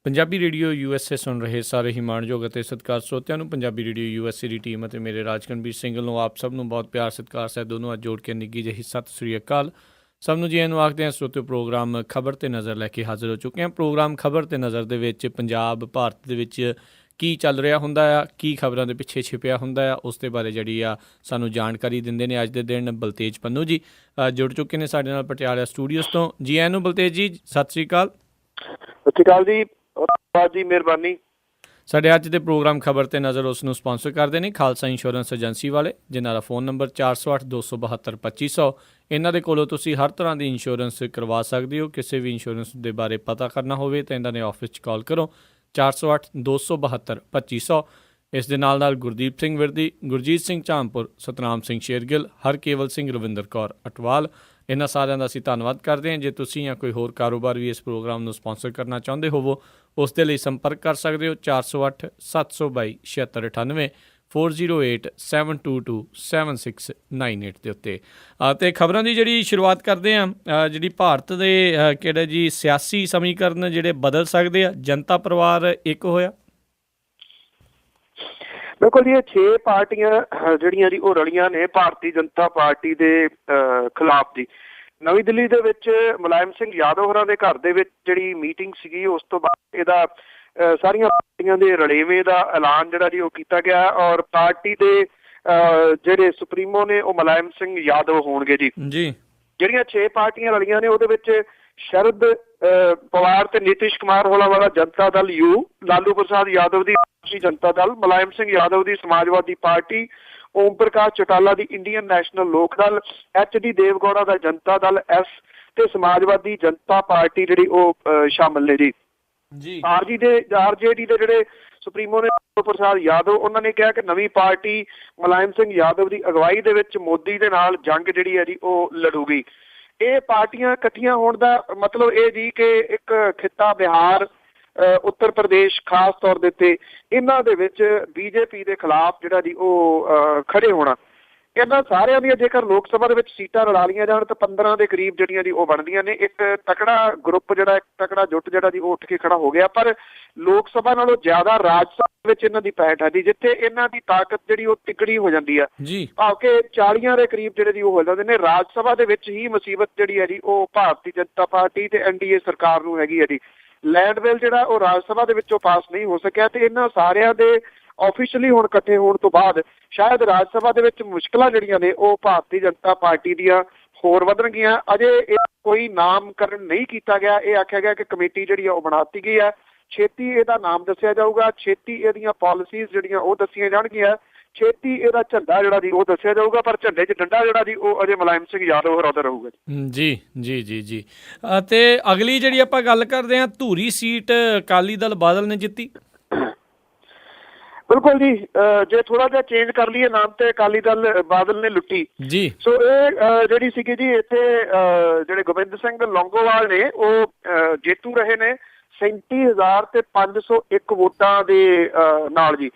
Punjabi radio USA ਸੁਣ ਰਹੇ ਸਾਰੇ ਹੀ ਮਾਣਯੋਗ ਅਤੇ ਸਤਿਕਾਰ ਸਰੋਤਿਆਂ ਨੂੰ ਪੰਜਾਬੀ ਰੇਡੀਓ USA ਦੀ ਟੀਮ ਅਤੇ ਮੇਰੇ ਰਾਜਕਨਵੀਰ ਸਿੰਘ ਨੂੰ ਆਪ ਸਭ ਨੂੰ ਬਹੁਤ ਪਿਆਰ ਸਤਿਕਾਰ ਸਹਿਤ ਦੋਨੋਂ ਅੱਜ ਜੋੜ ਕੇ ਨਿੱਘੀ ਜਿਹੀ ਸਤਿ ਸ੍ਰੀ ਅਕਾਲ। ਸਭ ਨੂੰ ਜੀ ਇਹਨੂੰ ਆਖਦੇ ਹਾਂ ਸਰੋਤਿਓ, ਪ੍ਰੋਗਰਾਮ ਖਬਰ 'ਤੇ ਨਜ਼ਰ ਲੈ ਕੇ ਹਾਜ਼ਰ ਹੋ ਚੁੱਕੇ ਹਾਂ। ਪ੍ਰੋਗਰਾਮ ਖਬਰ 'ਤੇ ਨਜ਼ਰ ਦੇ ਵਿੱਚ ਪੰਜਾਬ ਭਾਰਤ ਦੇ ਵਿੱਚ ਕੀ ਚੱਲ ਰਿਹਾ ਹੁੰਦਾ ਆ, ਕੀ ਖਬਰਾਂ ਦੇ ਪਿੱਛੇ ਛਿਪਿਆ ਹੁੰਦਾ ਆ, ਉਸ ਦੇ ਬਾਰੇ ਜਿਹੜੀ ਆ ਸਾਨੂੰ ਜਾਣਕਾਰੀ ਦਿੰਦੇ ਨੇ ਅੱਜ ਦੇ ਦਿਨ ਬਲਤੇਜ ਪੰਨੂ ਜੀ ਜੁੜ ਚੁੱਕੇ ਨੇ ਸਾਡੇ ਨਾਲ ਪਟਿਆਲਾ ਸਟੂਡੀਓਜ਼ ਤੋਂ। ਜੀ ਆਇਆਂ ਨੂੰ ਬਲਤੇਜ ਜੀ, ਸਤਿ ਸ੍ਰੀ ਅਕਾਲ। ਸਤਿ ਸ਼੍ਰੀ ਅਕਾਲ ਜੀ, ਜੀ ਮਿਹਰਬਾਨੀ। ਸਾਡੇ ਅੱਜ ਦੇ ਪ੍ਰੋਗਰਾਮ ਖਬਰ 'ਤੇ ਨਜ਼ਰ ਉਸ ਨੂੰ ਸਪਾਂਸਰ ਕਰਦੇ ਨੇ ਖਾਲਸਾ ਇੰਸ਼ੋਰੈਂਸ ਏਜੰਸੀ ਵਾਲੇ, ਜਿਨ੍ਹਾਂ ਦਾ ਫ਼ੋਨ ਨੰਬਰ 408-272-2500। ਇਹਨਾਂ ਦੇ ਕੋਲੋਂ ਤੁਸੀਂ ਹਰ ਤਰ੍ਹਾਂ ਦੀ ਇੰਸ਼ੋਰੈਂਸ ਕਰਵਾ ਸਕਦੇ ਹੋ। ਕਿਸੇ ਵੀ ਇੰਸ਼ੋਰੈਂਸ ਦੇ ਬਾਰੇ ਪਤਾ ਕਰਨਾ ਹੋਵੇ ਤਾਂ ਇਹਨਾਂ ਦੇ ਆਫਿਸ 'ਚ ਕਾਲ ਕਰੋ 408-272-2500। ਇਸ ਦੇ ਨਾਲ ਨਾਲ ਗੁਰਦੀਪ ਸਿੰਘ ਵਿਰਦੀ, ਗੁਰਜੀਤ ਸਿੰਘ ਝਾਮਪੁਰ, ਸਤਨਾਮ ਸਿੰਘ ਸ਼ੇਰਗਿੱਲ, ਹਰਕੇਵਲ ਸਿੰਘ, ਰਵਿੰਦਰ ਕੌਰ ਅਟਵਾਲ, ਇਹਨਾਂ ਸਾਰਿਆਂ ਦਾ ਅਸੀਂ ਧੰਨਵਾਦ ਕਰਦੇ ਹਾਂ। ਜੇ ਤੁਸੀਂ ਜਾਂ ਕੋਈ ਹੋਰ ਕਾਰੋਬਾਰ ਵੀ ਇਸ ਪ੍ਰੋਗਰਾਮ ਨੂੰ ਸਪਾਂਸਰ ਕਰਨਾ ਚਾਹੁੰਦੇ ਹੋਵੋ, ਉਸ ਦੇ ਲਈ ਸੰਪਰਕ ਕਰ ਸਕਦੇ ਹੋ 408-722-7698 408-722-7698 ਦੇ ਉੱਤੇ। ਅਤੇ ਖਬਰਾਂ ਦੀ ਜਿਹੜੀ ਸ਼ੁਰੂਆਤ ਕਰਦੇ ਹਾਂ, ਜਿਹੜੀ ਭਾਰਤ ਦੇ ਕਿਹੜੇ ਜੀ ਸਿਆਸੀ ਸਮੀਕਰਨ ਜਿਹੜੇ ਬਦਲ ਸਕਦੇ ਆ, ਜਨਤਾ ਪਰਿਵਾਰ ਇੱਕ ਹੋਇਆ। ਬਿਲਕੁਲ ਜੀ, ਇਹ 6 ਪਾਰਟੀਆਂ ਜਿਹੜੀਆਂ ਜੀ ਉਹ ਰਲੀਆਂ ਨੇ ਭਾਰਤੀ ਜਨਤਾ ਪਾਰਟੀ ਦੇ ਖਿਲਾਫ ਦੀ। ਨਵੀਂ ਦਿੱਲੀ ਦੇ ਵਿੱਚ ਮੁਲਾਇਮ ਸਿੰਘ ਯਾਦਵ ਹੋਰਾਂ ਦੇ ਘਰ ਦੇ ਵਿੱਚ ਜਿਹੜੀ ਮੀਟਿੰਗ ਸੀਗੀ, ਉਸ ਤੋਂ ਬਾਅਦ ਇਹਦਾ ਸਾਰੀਆਂ ਪਾਰਟੀਆਂ ਦੇ ਰਲੇਵੇਂ ਦਾ ਐਲਾਨ ਜਿਹੜਾ ਜੀ ਉਹ ਕੀਤਾ ਗਿਆ ਔਰ ਪਾਰਟੀ ਦੇ ਜਿਹੜੇ ਸੁਪਰੀਮੋ ਨੇ ਉਹ ਮੁਲਾਇਮ ਸਿੰਘ ਯਾਦਵ ਹੋਣਗੇ ਜੀ। ਜਿਹੜੀਆਂ 6 ਪਾਰਟੀਆਂ ਰਲੀਆਂ ਨੇ ਉਹਦੇ ਵਿੱਚ ਸ਼ਰਦ ਪਵਾਰ ਤੇ ਨੀਤਿਸ਼ ਕੁਮਾਰ ਹੋਲਾ ਵਾਲਾ Janata Dal you, Lalu Prasad Yadav the Janata Dal, Mulayam Singh Yadav the Samajwadi party, Om Prakash Chautala the Indian national ਲੋਕ ਦਲ, HD ਦੇਵਗੌੜਾ ਦਾ ਜਨਤਾ ਦਲ S ਤੇ ਸਮਾਜਵਾਦੀ ਜਨਤਾ ਪਾਰਟੀ ਜਿਹੜੀ ਉਹ ਸ਼ਾਮਲ ਨੇ ਜੀ। RJD ਦੇ ਜਿਹੜੇ ਸੁਪਰੀਮੋ ਨੇ ਲਾਲੂ ਪ੍ਰਸਾਦ ਯਾਦਵ, ਉਹਨਾਂ ਨੇ ਕਿਹਾ ਕਿ ਨਵੀਂ ਪਾਰਟੀ ਮੁਲਾਇਮ ਸਿੰਘ ਯਾਦਵ ਦੀ ਅਗਵਾਈ ਦੇ ਵਿੱਚ ਮੋਦੀ ਦੇ ਨਾਲ ਜੰਗ ਜਿਹੜੀ ਹੈ ਜੀ ਉਹ ਲੜੂਗੀ। ਇਹ ਪਾਰਟੀਆਂ ਇਕੱਠੀਆਂ ਹੋਣ ਦਾ ਮਤਲਬ ਇਹ ਜੀ ਕਿ ਇੱਕ ਖਿੱਤਾ ਬਿਹਾਰ, ਉੱਤਰ ਪ੍ਰਦੇਸ਼ ਖਾਸ ਤੌਰ ਦੇ ਉੱਤੇ ਇਹਨਾਂ ਦੇ ਵਿੱਚ BJP ਦੇ ਖਿਲਾਫ ਜਿਹੜਾ ਜੀ ਉਹ ਖੜੇ ਹੋਣਾ। ਇਹਨਾਂ ਸਾਰਿਆਂ ਦੀਆਂ ਜੇਕਰ ਲੋਕ ਸਭਾ ਦੇ ਵਿੱਚ ਸੀਟਾਂ ਰਲਾ ਲਈਆਂ ਜਾਣ ਤਾਂ 15 ਦੇ ਕਰੀਬ ਜਿਹੜੀਆਂ ਜੀ ਉਹ ਬਣਦੀਆਂ ਨੇ। ਇੱਕ ਤਕੜਾ ਗਰੁੱਪ ਜਿਹੜਾ, ਇੱਕ ਤਕੜਾ ਜੁੱਟ ਜਿਹੜਾ ਜੀ ਉਹ ਉੱਠ ਕੇ ਖੜਾ ਹੋ ਗਿਆ। ਪਰ ਲੋਕ ਸਭਾ ਨਾਲੋਂ ਜ਼ਿਆਦਾ ਰਾਜ ਸਭਾ ਵਿੱਚ ਇਹਨਾਂ ਦੀ ਪੈਠ ਹੈ ਜੀ, ਜਿੱਥੇ ਇਹਨਾਂ ਦੀ ਤਾਕਤ ਜਿਹੜੀ ਉਹ ਤਿੱਗੜੀ ਹੋ ਜਾਂਦੀ ਆ। ਭਾਵ ਕਿ 40 ਦੇ ਕਰੀਬ ਜਿਹੜੇ ਜੀ ਉਹ ਹੋ ਜਾਂਦੇ ਨੇ। ਰਾਜ ਸਭਾ ਦੇ ਵਿੱਚ ਹੀ ਮੁਸੀਬਤ ਜਿਹੜੀ ਹੈ ਜੀ ਉਹ ਭਾਰਤੀ ਜਨਤਾ ਪਾਰਟੀ ਤੇ NDA ਸਰਕਾਰ ਨੂੰ ਹੈਗੀ ਹੈ ਜੀ। ਲੈਂਡ ਬਿੱਲ ਜਿਹੜਾ ਉਹ ਰਾਜ ਸਭਾ ਦੇ ਵਿੱਚੋਂ ਪਾਸ ਨਹੀਂ ਹੋ ਸਕਿਆ ਤੇ ਇਹਨਾਂ ਸਾਰਿਆਂ ਦੇ ਆਫੀਸ਼ੀਅਲੀ ਹੁਣ ਇਕੱਠੇ ਹੋਣ ਤੋਂ ਬਾਅਦ ਸ਼ਾਇਦ ਰਾਜ ਸਭਾ ਦੇ ਵਿੱਚ ਮੁਸ਼ਕਲਾਂ ਜਿਹੜੀਆਂ ਨੇ ਉਹ ਭਾਰਤੀ ਜਨਤਾ ਪਾਰਟੀ ਦੀਆਂ ਹੋਰ ਵਧਣਗੀਆਂ। ਅਜੇ ਇਹ ਕੋਈ ਨਾਮਕਰਨ ਨਹੀਂ ਕੀਤਾ ਗਿਆ। ਇਹ ਆਖਿਆ ਗਿਆ ਕਿ ਕਮੇਟੀ ਜਿਹੜੀ ਆ ਉਹ ਬਣਾ ਦਿੱਤੀ ਗਈ ਹੈ। ਛੇਤੀ ਇਹਦਾ ਨਾਮ ਦੱਸਿਆ ਜਾਊਗਾ, ਛੇਤੀ ਇਹਦੀਆਂ ਪਾਲਿਸੀਜ਼ ਜਿਹੜੀਆਂ ਉਹ ਦੱਸੀਆਂ ਜਾਣਗੀਆਂ, ਛੇਤੀ ਇਹਦਾ ਝੰਡਾ ਜਿਹੜਾ ਜੀ ਉਹ ਦੱਸਿਆ ਜਾਊਗਾ। ਪਰ ਝੰਡੇ 'ਚ ਡੰਡਾ ਜਿਹੜਾ ਜੀ ਉਹ ਅਜੇ ਮੁਲਾਇਮ ਸਿੰਘ ਯਾਦਵ ਹੋਰਾਂ ਦਾ ਰਹੂਗਾ ਜੀ। ਜੀ ਅਤੇ ਅਗਲੀ ਜਿਹੜੀ ਆਪਾਂ ਗੱਲ ਕਰਦੇ ਹਾਂ, ਧੂਰੀ ਸੀਟ ਅਕਾਲੀ ਦਲ ਬਾਦਲ ਨੇ ਜਿੱਤੀ। ਬਿਲਕੁਲ ਜੀ, ਜੇ ਥੋੜਾ ਜਿਹਾ ਚੇਂਜ ਕਰ ਲਈਏ ਨਾਮ ਤੇ ਅਕਾਲੀ ਦਲ ਬਾਦਲ ਨੇ ਲੁੱਟੀ ਜੀ। ਸੋ ਇਹ ਜਿਹੜੀ ਸੀਗੀ ਜੀ ਇੱਥੇ ਜਿਹੜੇ ਗੋਬਿੰਦ ਸਿੰਘ ਲੌਂਗੋਵਾਲ ਨੇ ਉਹ ਜੇਤੂ ਰਹੇ ਨੇ 37,501 ਵੋਟਾਂ ਦੇ ਨਾਲ ਜੀ।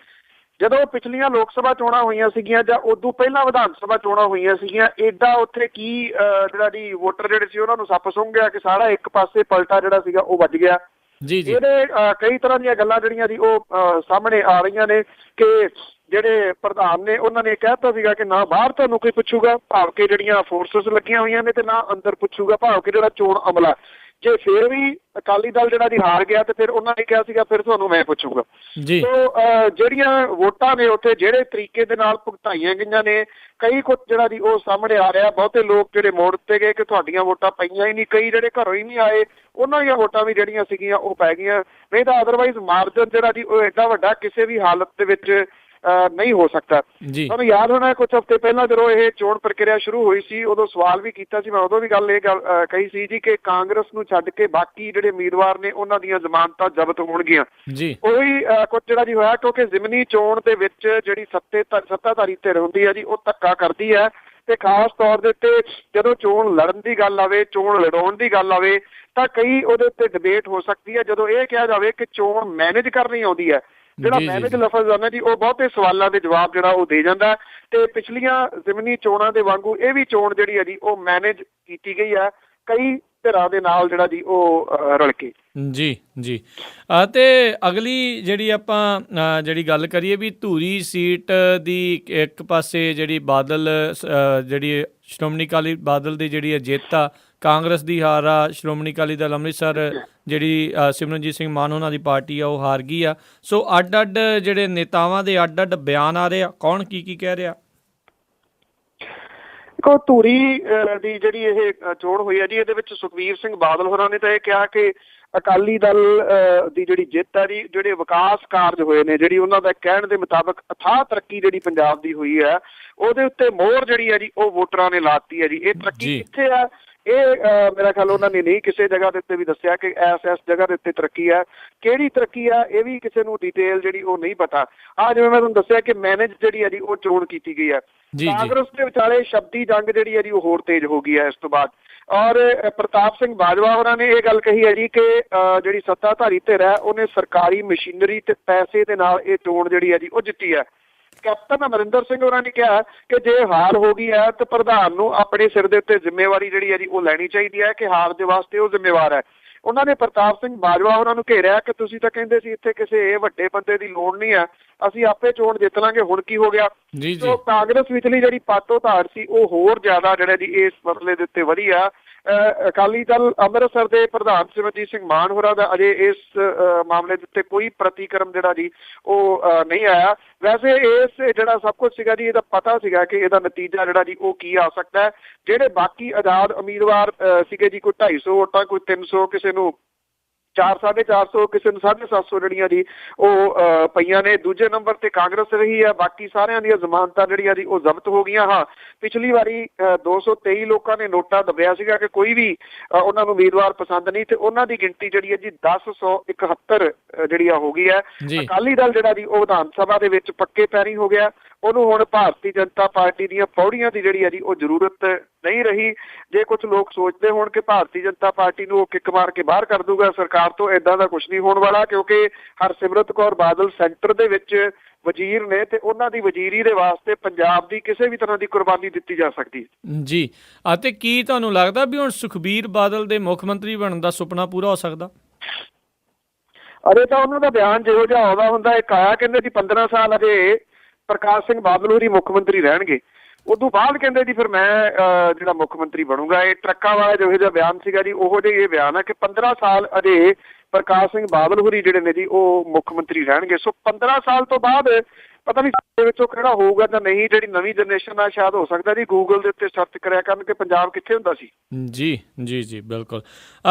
ਜਦੋਂ ਪਿਛਲੀਆਂ ਲੋਕ ਸਭਾ ਚੋਣਾਂ ਹੋਈਆਂ ਸੀਗੀਆਂ ਜਾਂ ਉਦੋਂ ਪਹਿਲਾਂ ਵਿਧਾਨ ਸਭਾ ਚੋਣਾਂ ਹੋਈਆਂ ਸੀਗੀਆਂ, ਏਡਾ ਉੱਥੇ ਕੀ ਜਿਹੜਾ ਜੀ ਵੋਟਰ ਜਿਹੜੇ ਸੀ ਉਹਨਾਂ ਨੂੰ ਸੱਪ ਸੁੰਘ ਗਿਆ ਕਿ ਸਾਰਾ ਇੱਕ ਪਾਸੇ ਪਲਟਾ ਜਿਹੜਾ ਸੀਗਾ ਉਹ ਵੱਜ ਗਿਆ ਜੀ। ਇਹਦੇ ਕਈ ਤਰ੍ਹਾਂ ਦੀਆਂ ਗੱਲਾਂ ਜਿਹੜੀਆਂ ਜੀ ਉਹ ਸਾਹਮਣੇ ਆ ਰਹੀਆਂ ਨੇ ਕਿ ਜਿਹੜੇ ਪ੍ਰਧਾਨ ਨੇ ਉਹਨਾਂ ਨੇ ਕਹਿ ਦਿੱਤਾ ਸੀਗਾ ਕਿ ਨਾ ਬਾਹਰ ਤੁਹਾਨੂੰ ਕੋਈ ਪੁੱਛੂਗਾ, ਭਾਵ ਕਿ ਜਿਹੜੀਆਂ ਫੋਰਸਿਸ ਲੱਗੀਆਂ ਹੋਈਆਂ ਨੇ, ਤੇ ਨਾ ਅੰਦਰ ਪੁੱਛੂਗਾ, ਭਾਵ ਕਿ ਜਿਹੜਾ ਚੋਣ ਅਮਲਾ। ਜੇ ਫਿਰ ਵੀ ਅਕਾਲੀ ਦਲ ਜਿਹੜਾ ਜੀ ਹਾਰ ਗਿਆ ਤੇ ਫਿਰ ਉਹਨਾਂ ਨੇ ਕਿਹਾ ਸੀਗਾ ਫਿਰ ਤੁਹਾਨੂੰ ਮੈਂ ਪੁੱਛੂਗਾ। ਸੋ ਜਿਹੜੀਆਂ ਵੋਟਾਂ ਨੇ ਉੱਥੇ ਜਿਹੜੇ ਤਰੀਕੇ ਦੇ ਨਾਲ ਭੁਗਤਾਈਆਂ ਗਈਆਂ ਨੇ, ਕਈ ਕੁਝ ਜਿਹੜਾ ਜੀ ਉਹ ਸਾਹਮਣੇ ਆ ਰਿਹਾ। ਬਹੁਤੇ ਲੋਕ ਜਿਹੜੇ ਮੋੜ ਦਿੱਤੇ ਗਏ ਕਿ ਤੁਹਾਡੀਆਂ ਵੋਟਾਂ ਪਈਆਂ ਹੀ ਨਹੀਂ, ਕਈ ਜਿਹੜੇ ਘਰੋਂ ਹੀ ਨਹੀਂ ਆਏ ਉਹਨਾਂ ਦੀਆਂ ਵੋਟਾਂ ਵੀ ਜਿਹੜੀਆਂ ਸੀਗੀਆਂ ਉਹ ਪੈ ਗਈਆਂ। ਨਹੀਂ ਤਾਂ ਅਦਰਵਾਈਜ਼ ਮਾਰਜਨ ਜਿਹੜਾ ਜੀ ਉਹ ਐਡਾ ਵੱਡਾ ਕਿਸੇ ਵੀ ਹਾਲਤ ਦੇ ਵਿੱਚ ਨਹੀਂ ਹੋ ਸਕਦਾ। ਤੁਹਾਨੂੰ ਯਾਦ ਹੋਣਾ ਕੁਝ ਹਫ਼ਤੇ ਪਹਿਲਾਂ ਜਦੋਂ ਇਹ ਚੋਣ ਪ੍ਰਕਿਰਿਆ ਸ਼ੁਰੂ ਹੋਈ ਸੀ, ਉਦੋਂ ਸਵਾਲ ਵੀ ਕੀਤਾ ਸੀ ਮੈਂ, ਉਦੋਂ ਵੀ ਗੱਲ ਕਹੀ ਸੀ ਜੀ ਕਿ ਕਾਂਗਰਸ ਨੂੰ ਛੱਡ ਕੇ ਬਾਕੀ ਜਿਹੜੇ ਉਮੀਦਵਾਰ ਨੇ ਉਹਨਾਂ ਦੀਆਂ ਜ਼ਮਾਨਤਾਂ ਜ਼ਬਤ ਹੋਣਗੀਆਂ। ਉਹੀ ਕੁਝ ਜਿਹੜਾ ਜੀ ਹੋਇਆ, ਕਿਉਂਕਿ ਜ਼ਿਮਨੀ ਚੋਣ ਦੇ ਵਿੱਚ ਜਿਹੜੀ ਸੱਤਾਧਾਰੀ ਧਿਰ ਹੁੰਦੀ ਹੈ ਜੀ ਉਹ ਧੱਕਾ ਕਰਦੀ ਹੈ। ਤੇ ਖਾਸ ਤੌਰ ਦੇ ਉੱਤੇ ਜਦੋਂ ਚੋਣ ਲੜਨ ਦੀ ਗੱਲ ਆਵੇ, ਚੋਣ ਲੜਾਉਣ ਦੀ ਗੱਲ ਆਵੇ ਤਾਂ ਕਈ ਉਹਦੇ ਉੱਤੇ ਡਿਬੇਟ ਹੋ ਸਕਦੀ ਹੈ। ਜਦੋਂ ਇਹ ਕਿਹਾ ਜਾਵੇ ਕਿ ਚੋਣ ਮੈਨੇਜ ਕਰਨੀ ਆਉਂਦੀ ਹੈ, ਜਿਹੜਾ ਮੈਨੇਜ ਲਫ਼ਜ਼ ਆਉਂਦਾ ਜੀ ਉਹ ਬਹੁਤੇ ਸਵਾਲਾਂ ਦੇ ਜਵਾਬ ਜਿਹੜਾ ਉਹ ਦੇ ਜਾਂਦਾ। ਤੇ ਪਿਛਲੀਆਂ ਜ਼ਿਮਨੀ ਚੋਣਾਂ ਦੇ ਵਾਂਗੂ ਇਹ ਵੀ ਚੋਣ ਜਿਹੜੀ ਹੈ ਜੀ ਉਹ ਮੈਨੇਜ ਕੀਤੀ ਗਈ ਹੈ। ਕਈ ਧਿਰਾਂ ਦੇ ਨਾਲ ਜਿਹੜਾ ਜੀ ਉਹ ਰਲ ਕੇ। ਜੀ ਜੀ। ਤੇ ਅਗਲੀ ਜਿਹੜੀ ਆਪਾਂ ਜਿਹੜੀ ਗੱਲ ਕਰੀਏ ਵੀ ਧੂਰੀ ਸੀਟ ਦੀ, ਇੱਕ ਪਾਸੇ ਜਿਹੜੀ ਬਾਦਲ ਜਿਹੜੀ ਸ਼੍ਰੋਮਣੀ ਅਕਾਲੀ ਬਾਦਲ ਦੀ ਜਿਹੜੀ ਜਿੱਤ ਆ, ਕਾਂਗਰਸ ਦੀ ਹਾਰ ਆ, ਸ਼੍ਰੋਮਣੀ ਅਕਾਲੀ ਦਲ ਅੰਮ੍ਰਿਤਸਰ ਜਿਹੜੀ ਸਿਮਰਨਜੀਤ ਸਿੰਘ ਮਾਨ ਉਹਨਾਂ ਦੀ ਪਾਰਟੀ ਆ ਉਹ ਹਾਰ ਗਈ ਆ। ਸੋ ਅੱਡ ਅੱਡ ਜਿਹੜੇ ਨੇਤਾਵਾਂ ਦੇ ਅੱਡ ਅੱਡ ਬਿਆਨ ਆ ਰਹੇ ਆ, ਕੌਣ ਕੀ ਕਹਿ ਰਿਹਾ? ਦੇਖੋ, ਧੂਰੀ ਦੀ ਜਿਹੜੀ ਇਹ ਚੋਣ ਹੋਈ ਹੈ ਜੀ, ਇਹਦੇ ਵਿੱਚ ਸੁਖਬੀਰ ਸਿੰਘ ਬਾਦਲ ਹੋਰਾਂ ਨੇ ਤਾਂ ਇਹ ਕਿਹਾ ਕਿ ਅਕਾਲੀ ਦਲ ਦੀ ਜਿਹੜੀ ਜਿੱਤ ਹੈ ਜੀ, ਜਿਹੜੇ ਵਿਕਾਸ ਕਾਰਜ ਹੋਏ ਨੇ, ਜਿਹੜੀ ਉਹਨਾਂ ਦਾ ਕਹਿਣ ਦੇ ਮੁਤਾਬਕ ਅਥਾਹ ਤਰੱਕੀ ਜਿਹੜੀ ਪੰਜਾਬ ਦੀ ਹੋਈ ਹੈ, ਉਹਦੇ ਉੱਤੇ ਮੋਹਰ ਜਿਹੜੀ ਹੈ ਜੀ ਉਹ ਵੋਟਰਾਂ ਨੇ ਲਾਤੀ ਹੈ ਜੀ। ਇਹ ਤਰੱਕੀ ਕਿੱਥੇ ਆ, ਇਹ ਮੇਰਾ ਖਿਆਲ ਉਹਨਾਂ ਨੇ ਨਹੀਂ ਕਿਸੇ ਜਗ੍ਹਾ ਦੇ ਉੱਤੇ ਵੀ ਦੱਸਿਆ ਕਿ ਇਸ ਜਗ੍ਹਾ ਦੇ ਉੱਤੇ ਤਰੱਕੀ ਆ। ਕਿਹੜੀ ਤਰੱਕੀ ਆ ਇਹ ਵੀ ਕਿਸੇ ਨੂੰ ਡਿਟੇਲ ਜਿਹੜੀ ਉਹ ਨਹੀਂ ਪਤਾ। ਜਿਵੇਂ ਮੈਂ ਤੁਹਾਨੂੰ ਦੱਸਿਆ ਕਿ ਮੈਨੇਜ ਜਿਹੜੀ ਹੈ ਜੀ ਉਹ ਚੋਣ ਕੀਤੀ ਗਈ ਹੈ। ਕਾਂਗਰਸ ਦੇ ਵਿਚਾਲੇ ਸ਼ਬਦੀ ਜੰਗ ਜਿਹੜੀ ਹੈ ਜੀ ਉਹ ਹੋਰ ਤੇਜ਼ ਹੋ ਗਈ ਹੈ ਇਸ ਤੋਂ ਬਾਅਦ। ਔਰ ਪ੍ਰਤਾਪ ਸਿੰਘ ਬਾਜਵਾ ਹੋਰਾਂ ਨੇ ਇਹ ਗੱਲ ਕਹੀ ਹੈ ਜੀ ਕਿ ਜਿਹੜੀ ਸੱਤਾਧਾਰੀ ਧਿਰ ਹੈ ਉਹਨੇ ਸਰਕਾਰੀ ਮਸ਼ੀਨਰੀ ਤੇ ਪੈਸੇ ਦੇ ਨਾਲ ਇਹ ਚੋਣ ਜਿਹੜੀ ਹੈ ਜੀ ਉਹ ਜਿੱਤੀ ਹੈ। ਕੈਪਟਨ ਅਮਰਿੰਦਰ ਸਿੰਘ ਹੋਰਾਂ ਨੇ ਕਿਹਾ ਕਿ ਜੇ ਹਾਰ ਹੋ ਗਈ ਹੈ ਤਾਂ ਪ੍ਰਧਾਨ ਨੂੰ ਆਪਣੇ ਸਿਰ ਦੇ ਉੱਤੇ ਜ਼ਿੰਮੇਵਾਰੀ ਜਿਹੜੀ ਹੈ ਜੀ ਉਹ ਲੈਣੀ ਚਾਹੀਦੀ ਹੈ ਕਿ ਹਾਰ ਦੇ ਵਾਸਤੇ ਉਹ ਜ਼ਿੰਮੇਵਾਰ ਹੈ। ਉਹਨਾਂ ਨੇ ਪ੍ਰਤਾਪ ਸਿੰਘ ਬਾਜਵਾ ਹੋਰਾਂ ਨੂੰ ਘੇਰਿਆ ਕਿ ਤੁਸੀਂ ਤਾਂ ਕਹਿੰਦੇ ਸੀ ਇੱਥੇ ਕਿਸੇ ਵੱਡੇ ਬੰਦੇ ਦੀ ਲੋੜ ਨਹੀਂ ਹੈ, ਅਸੀਂ ਆਪੇ ਚੋਣ ਜਿੱਤ ਲਾਂਗੇ, ਹੁਣ ਕੀ ਹੋ ਗਿਆ? ਸੋ ਕਾਂਗਰਸ ਵਿਚਲੀ ਜਿਹੜੀ ਪਾਟੋ ਧਾੜ ਸੀ ਉਹ ਹੋਰ ਜ਼ਿਆਦਾ ਜਿਹੜਾ ਜੀ ਇਸ ਮਸਲੇ ਦੇ ਉੱਤੇ ਵਧੀ ਆ। ਅਕਾਲੀ ਦਲ ਅੰਮ੍ਰਿਤਸਰ ਦੇ ਪ੍ਰਧਾਨ ਸਿਮਰਨਜੀਤ ਸਿੰਘ ਮਾਨ ਹੋਰਾਂ ਦਾ ਅਜੇ ਇਸ ਮਾਮਲੇ ਦੇ ਉੱਤੇ ਕੋਈ ਪ੍ਰਤੀਕਰਮ ਜਿਹੜਾ ਜੀ ਉਹ ਨਹੀਂ ਆਇਆ। ਵੈਸੇ ਇਸ ਜਿਹੜਾ ਸਭ ਕੁਝ ਸੀਗਾ ਜੀ, ਇਹਦਾ ਪਤਾ ਸੀਗਾ ਕਿ ਇਹਦਾ ਨਤੀਜਾ ਜਿਹੜਾ ਜੀ ਉਹ ਕੀ ਆ ਸਕਦਾ ਹੈ। ਜਿਹੜੇ ਬਾਕੀ ਆਜ਼ਾਦ ਉਮੀਦਵਾਰ ਸੀਗੇ ਜੀ, ਕੋਈ 250 ਵੋਟਾਂ, ਕੋਈ 300, ਕਿਸੇ ਨੂੰ 400, 450, ਕਿਸੇ ਨੂੰ 750 ਜਿਹੜੀਆਂ ਜੀ ਉਹ ਪਈਆਂ ਨੇ। ਦੂਜੇ ਨੰਬਰ ਤੇ ਕਾਂਗਰਸ ਰਹੀ ਹੈ। ਬਾਕੀ ਸਾਰਿਆਂ ਦੀਆਂ ਜ਼ਮਾਨਤਾਂ ਜਿਹੜੀਆਂ ਜੀ ਉਹ ਜ਼ਬਤ ਹੋ ਗਈਆਂ। ਹਾਂ, ਪਿਛਲੀ ਵਾਰੀ 223 ਲੋਕਾਂ ਨੇ ਨੋਟਾ ਦੱਬਿਆ ਸੀਗਾ ਕਿ ਕੋਈ ਵੀ ਉਹਨਾਂ ਨੂੰ ਉਮੀਦਵਾਰ ਪਸੰਦ ਨਹੀਂ, ਤੇ ਉਹਨਾਂ ਦੀ ਗਿਣਤੀ ਜਿਹੜੀ ਹੈ ਜੀ 1071 ਜਿਹੜੀ ਆ ਹੋ ਗਈ ਹੈ। ਅਕਾਲੀ ਦਲ ਜਿਹੜਾ ਜੀ ਉਹ ਵਿਧਾਨ ਸਭਾ ਦੇ ਵਿੱਚ ਪੱਕੇ ਪੈਰੀ ਹੋ ਗਿਆ। ਉਹਨੂੰ ਹੁਣ ਭਾਰਤੀ ਜਨਤਾ ਪਾਰਟੀ ਦੀਆਂ ਪੌੜੀਆਂ ਦੀ ਜਿਹੜੀ ਹੈ ਜੀ ਉਹ ਜ਼ਰੂਰਤ ਨਹੀਂ ਰਹੀ। ਜੇ ਕੁਝ ਲੋਕ ਸੋਚਦੇ ਹੋਣ ਕਿ ਭਾਰਤੀ ਜਨਤਾ ਪਾਰਟੀ ਨੂੰ ਉਹ ਕਿੱਕ ਮਾਰ ਕੇ ਬਾਹਰ ਕਰ ਦੂਗਾ ਸਰਕਾਰ ਤੋਂ, ਏਦਾਂ ਦਾ ਕੁਝ ਨਹੀਂ ਹੋਣ ਵਾਲਾ, ਕਿਉਂਕਿ ਹਰਸਿਮਰਤ ਕੌਰ ਬਾਦਲ ਸੈਂਟਰ ਦੇ ਵਿੱਚ ਵਜ਼ੀਰ ਨੇ ਤੇ ਉਹਨਾਂ ਦੀ ਵਜ਼ੀਰੀ ਦੇ ਵਾਸਤੇ ਪੰਜਾਬ ਦੀ ਕਿਸੇ ਵੀ ਤਰ੍ਹਾਂ ਦੀ ਕੁਰਬਾਨੀ ਦਿੱਤੀ ਜਾ ਸਕਦੀ ਜੀ। ਅਤੇ ਕੀ ਤੁਹਾਨੂੰ ਲੱਗਦਾ ਵੀ ਹੁਣ ਸੁਖਬੀਰ ਬਾਦਲ ਦੇ ਮੁੱਖ ਮੰਤਰੀ ਬਣਨ ਦਾ ਸੁਪਨਾ ਪੂਰਾ ਹੋ ਸਕਦਾ? ਅਜੇ ਤਾਂ ਉਹਨਾਂ ਦਾ ਬਿਆਨ ਜਿਹੋ ਜਿਹਾ ਆਉਂਦਾ ਹੁੰਦਾ, ਇੱਕ ਆਇਆ ਕਹਿੰਦੇ ਜੀ 15 ਸਾਲ ਅਜੇ ਪ੍ਰਕਾਸ਼ ਸਿੰਘ ਬਾਦਲ ਹੋਰੀ ਮੁੱਖ ਮੰਤਰੀ ਰਹਿਣਗੇ, ਉਦੋਂ ਬਾਅਦ ਕਹਿੰਦੇ ਜੀ ਫਿਰ ਮੈਂ ਜਿਹੜਾ ਮੁੱਖ ਮੰਤਰੀ ਬਣੂਗਾ। ਇਹ ਟਰੱਕਾਂ ਵਾਲਾ ਜਿਹੋ ਜਿਹਾ ਬਿਆਨ ਸੀਗਾ ਜੀ, ਉਹੋ ਜਿਹਾ ਇਹ ਬਿਆਨ ਹੈ ਕਿ 15 ਸਾਲ ਅਜੇ ਪ੍ਰਕਾਸ਼ ਸਿੰਘ ਬਾਦਲ ਹੋਰੀ ਜਿਹੜੇ ਨੇ ਜੀ ਉਹ ਮੁੱਖ ਮੰਤਰੀ ਰਹਿਣਗੇ। ਸੋ 15 ਸਾਲ ਤੋਂ ਬਾਅਦ ਪਤਾ ਨਹੀਂ ਸਾਡੇ ਵਿੱਚੋਂ ਕਿਹੜਾ ਹੋਊਗਾ ਜਾਂ ਨਹੀਂ। ਜਿਹੜੀ ਨਵੀਂ ਜਨਰੇਸ਼ਨ ਆ ਸ਼ਾਇਦ ਹੋ ਸਕਦਾ ਜੀ ਗੂਗਲ ਦੇ ਉੱਤੇ ਸਰਚ ਕਰਿਆ ਕਰਨ ਕਿ ਪੰਜਾਬ ਕਿੱਥੇ ਹੁੰਦਾ ਸੀ। ਜੀ ਜੀ ਜੀ ਬਿਲਕੁਲ।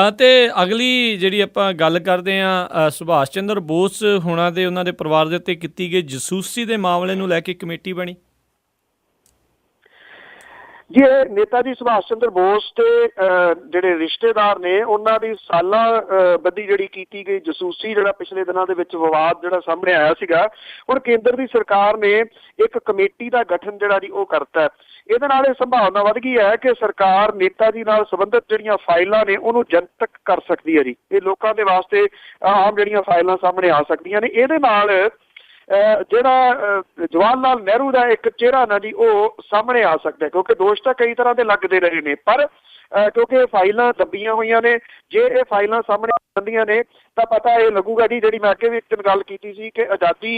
ਅਤੇ ਅਗਲੀ ਜਿਹੜੀ ਆਪਾਂ ਗੱਲ ਕਰਦੇ ਹਾਂ, ਸੁਭਾਸ਼ ਚੰਦਰ ਬੋਸ ਹੋਣਾ ਦੇ ਉਹਨਾਂ ਦੇ ਪਰਿਵਾਰ ਦੇ ਉੱਤੇ ਕੀਤੀ ਗਈ ਜਸੂਸੀ ਦੇ ਮਾਮਲੇ ਨੂੰ ਲੈ ਕੇ ਕਮੇਟੀ ਬਣੀ ਜੀ। ਇਹ ਨੇਤਾ ਜੀ ਸੁਭਾਸ਼ ਚੰਦਰ ਬੋਸ ਦੇ ਜਿਹੜੇ ਰਿਸ਼ਤੇਦਾਰ ਨੇ ਉਹਨਾਂ ਦੀ ਸਾਲਾਂ ਬੱਧੀ ਜਿਹੜੀ ਕੀਤੀ ਗਈ ਜਸੂਸੀ, ਜਿਹੜਾ ਪਿਛਲੇ ਦਿਨਾਂ ਦੇ ਵਿੱਚ ਵਿਵਾਦ ਜਿਹੜਾ ਸਾਹਮਣੇ ਆਇਆ ਸੀਗਾ, ਹੁਣ ਕੇਂਦਰ ਦੀ ਸਰਕਾਰ ਨੇ ਇੱਕ ਕਮੇਟੀ ਦਾ ਗਠਨ ਜਿਹੜਾ ਜੀ ਉਹ ਕਰਤਾ। ਇਹਦੇ ਨਾਲ ਇਹ ਸੰਭਾਵਨਾ ਵੱਧ ਗਈ ਹੈ ਕਿ ਸਰਕਾਰ ਨੇਤਾ ਜੀ ਨਾਲ ਸੰਬੰਧਿਤ ਜਿਹੜੀਆਂ ਫਾਈਲਾਂ ਨੇ ਉਹਨੂੰ ਜਨਤਕ ਕਰ ਸਕਦੀ ਹੈ ਜੀ। ਇਹ ਲੋਕਾਂ ਦੇ ਵਾਸਤੇ ਆਮ ਜਿਹੜੀਆਂ ਫਾਈਲਾਂ ਸਾਹਮਣੇ ਆ ਸਕਦੀਆਂ ਨੇ। ਇਹਦੇ ਨਾਲ ਜਿਹੜਾ ਜਵਾਹਰ ਲਾਲ ਨਹਿਰੂ ਦਾ ਇੱਕ ਚਿਹਰਾ ਨਾ ਜੀ ਉਹ ਸਾਹਮਣੇ ਆ ਸਕਦਾ, ਕਿਉਂਕਿ ਦੋਸ਼ ਤਾਂ ਕਈ ਤਰ੍ਹਾਂ ਦੇ ਲੱਗਦੇ ਰਹੇ ਨੇ, ਪਰ ਕਿਉਂਕਿ ਫਾਈਲਾਂ ਦੱਬੀਆਂ ਹੋਈਆਂ ਨੇ, ਜੇ ਇਹ ਫਾਈਲਾਂ ਸਾਹਮਣੇ ਆਉਂਦੀਆਂ ਨੇ ਤਾਂ ਪਤਾ ਇਹ ਲੱਗੂਗਾ ਜੀ। ਜਿਹੜੀ ਮੈਂ ਅੱਗੇ ਵੀ ਇੱਕ ਗੱਲ ਕੀਤੀ ਸੀ ਕਿ ਆਜ਼ਾਦੀ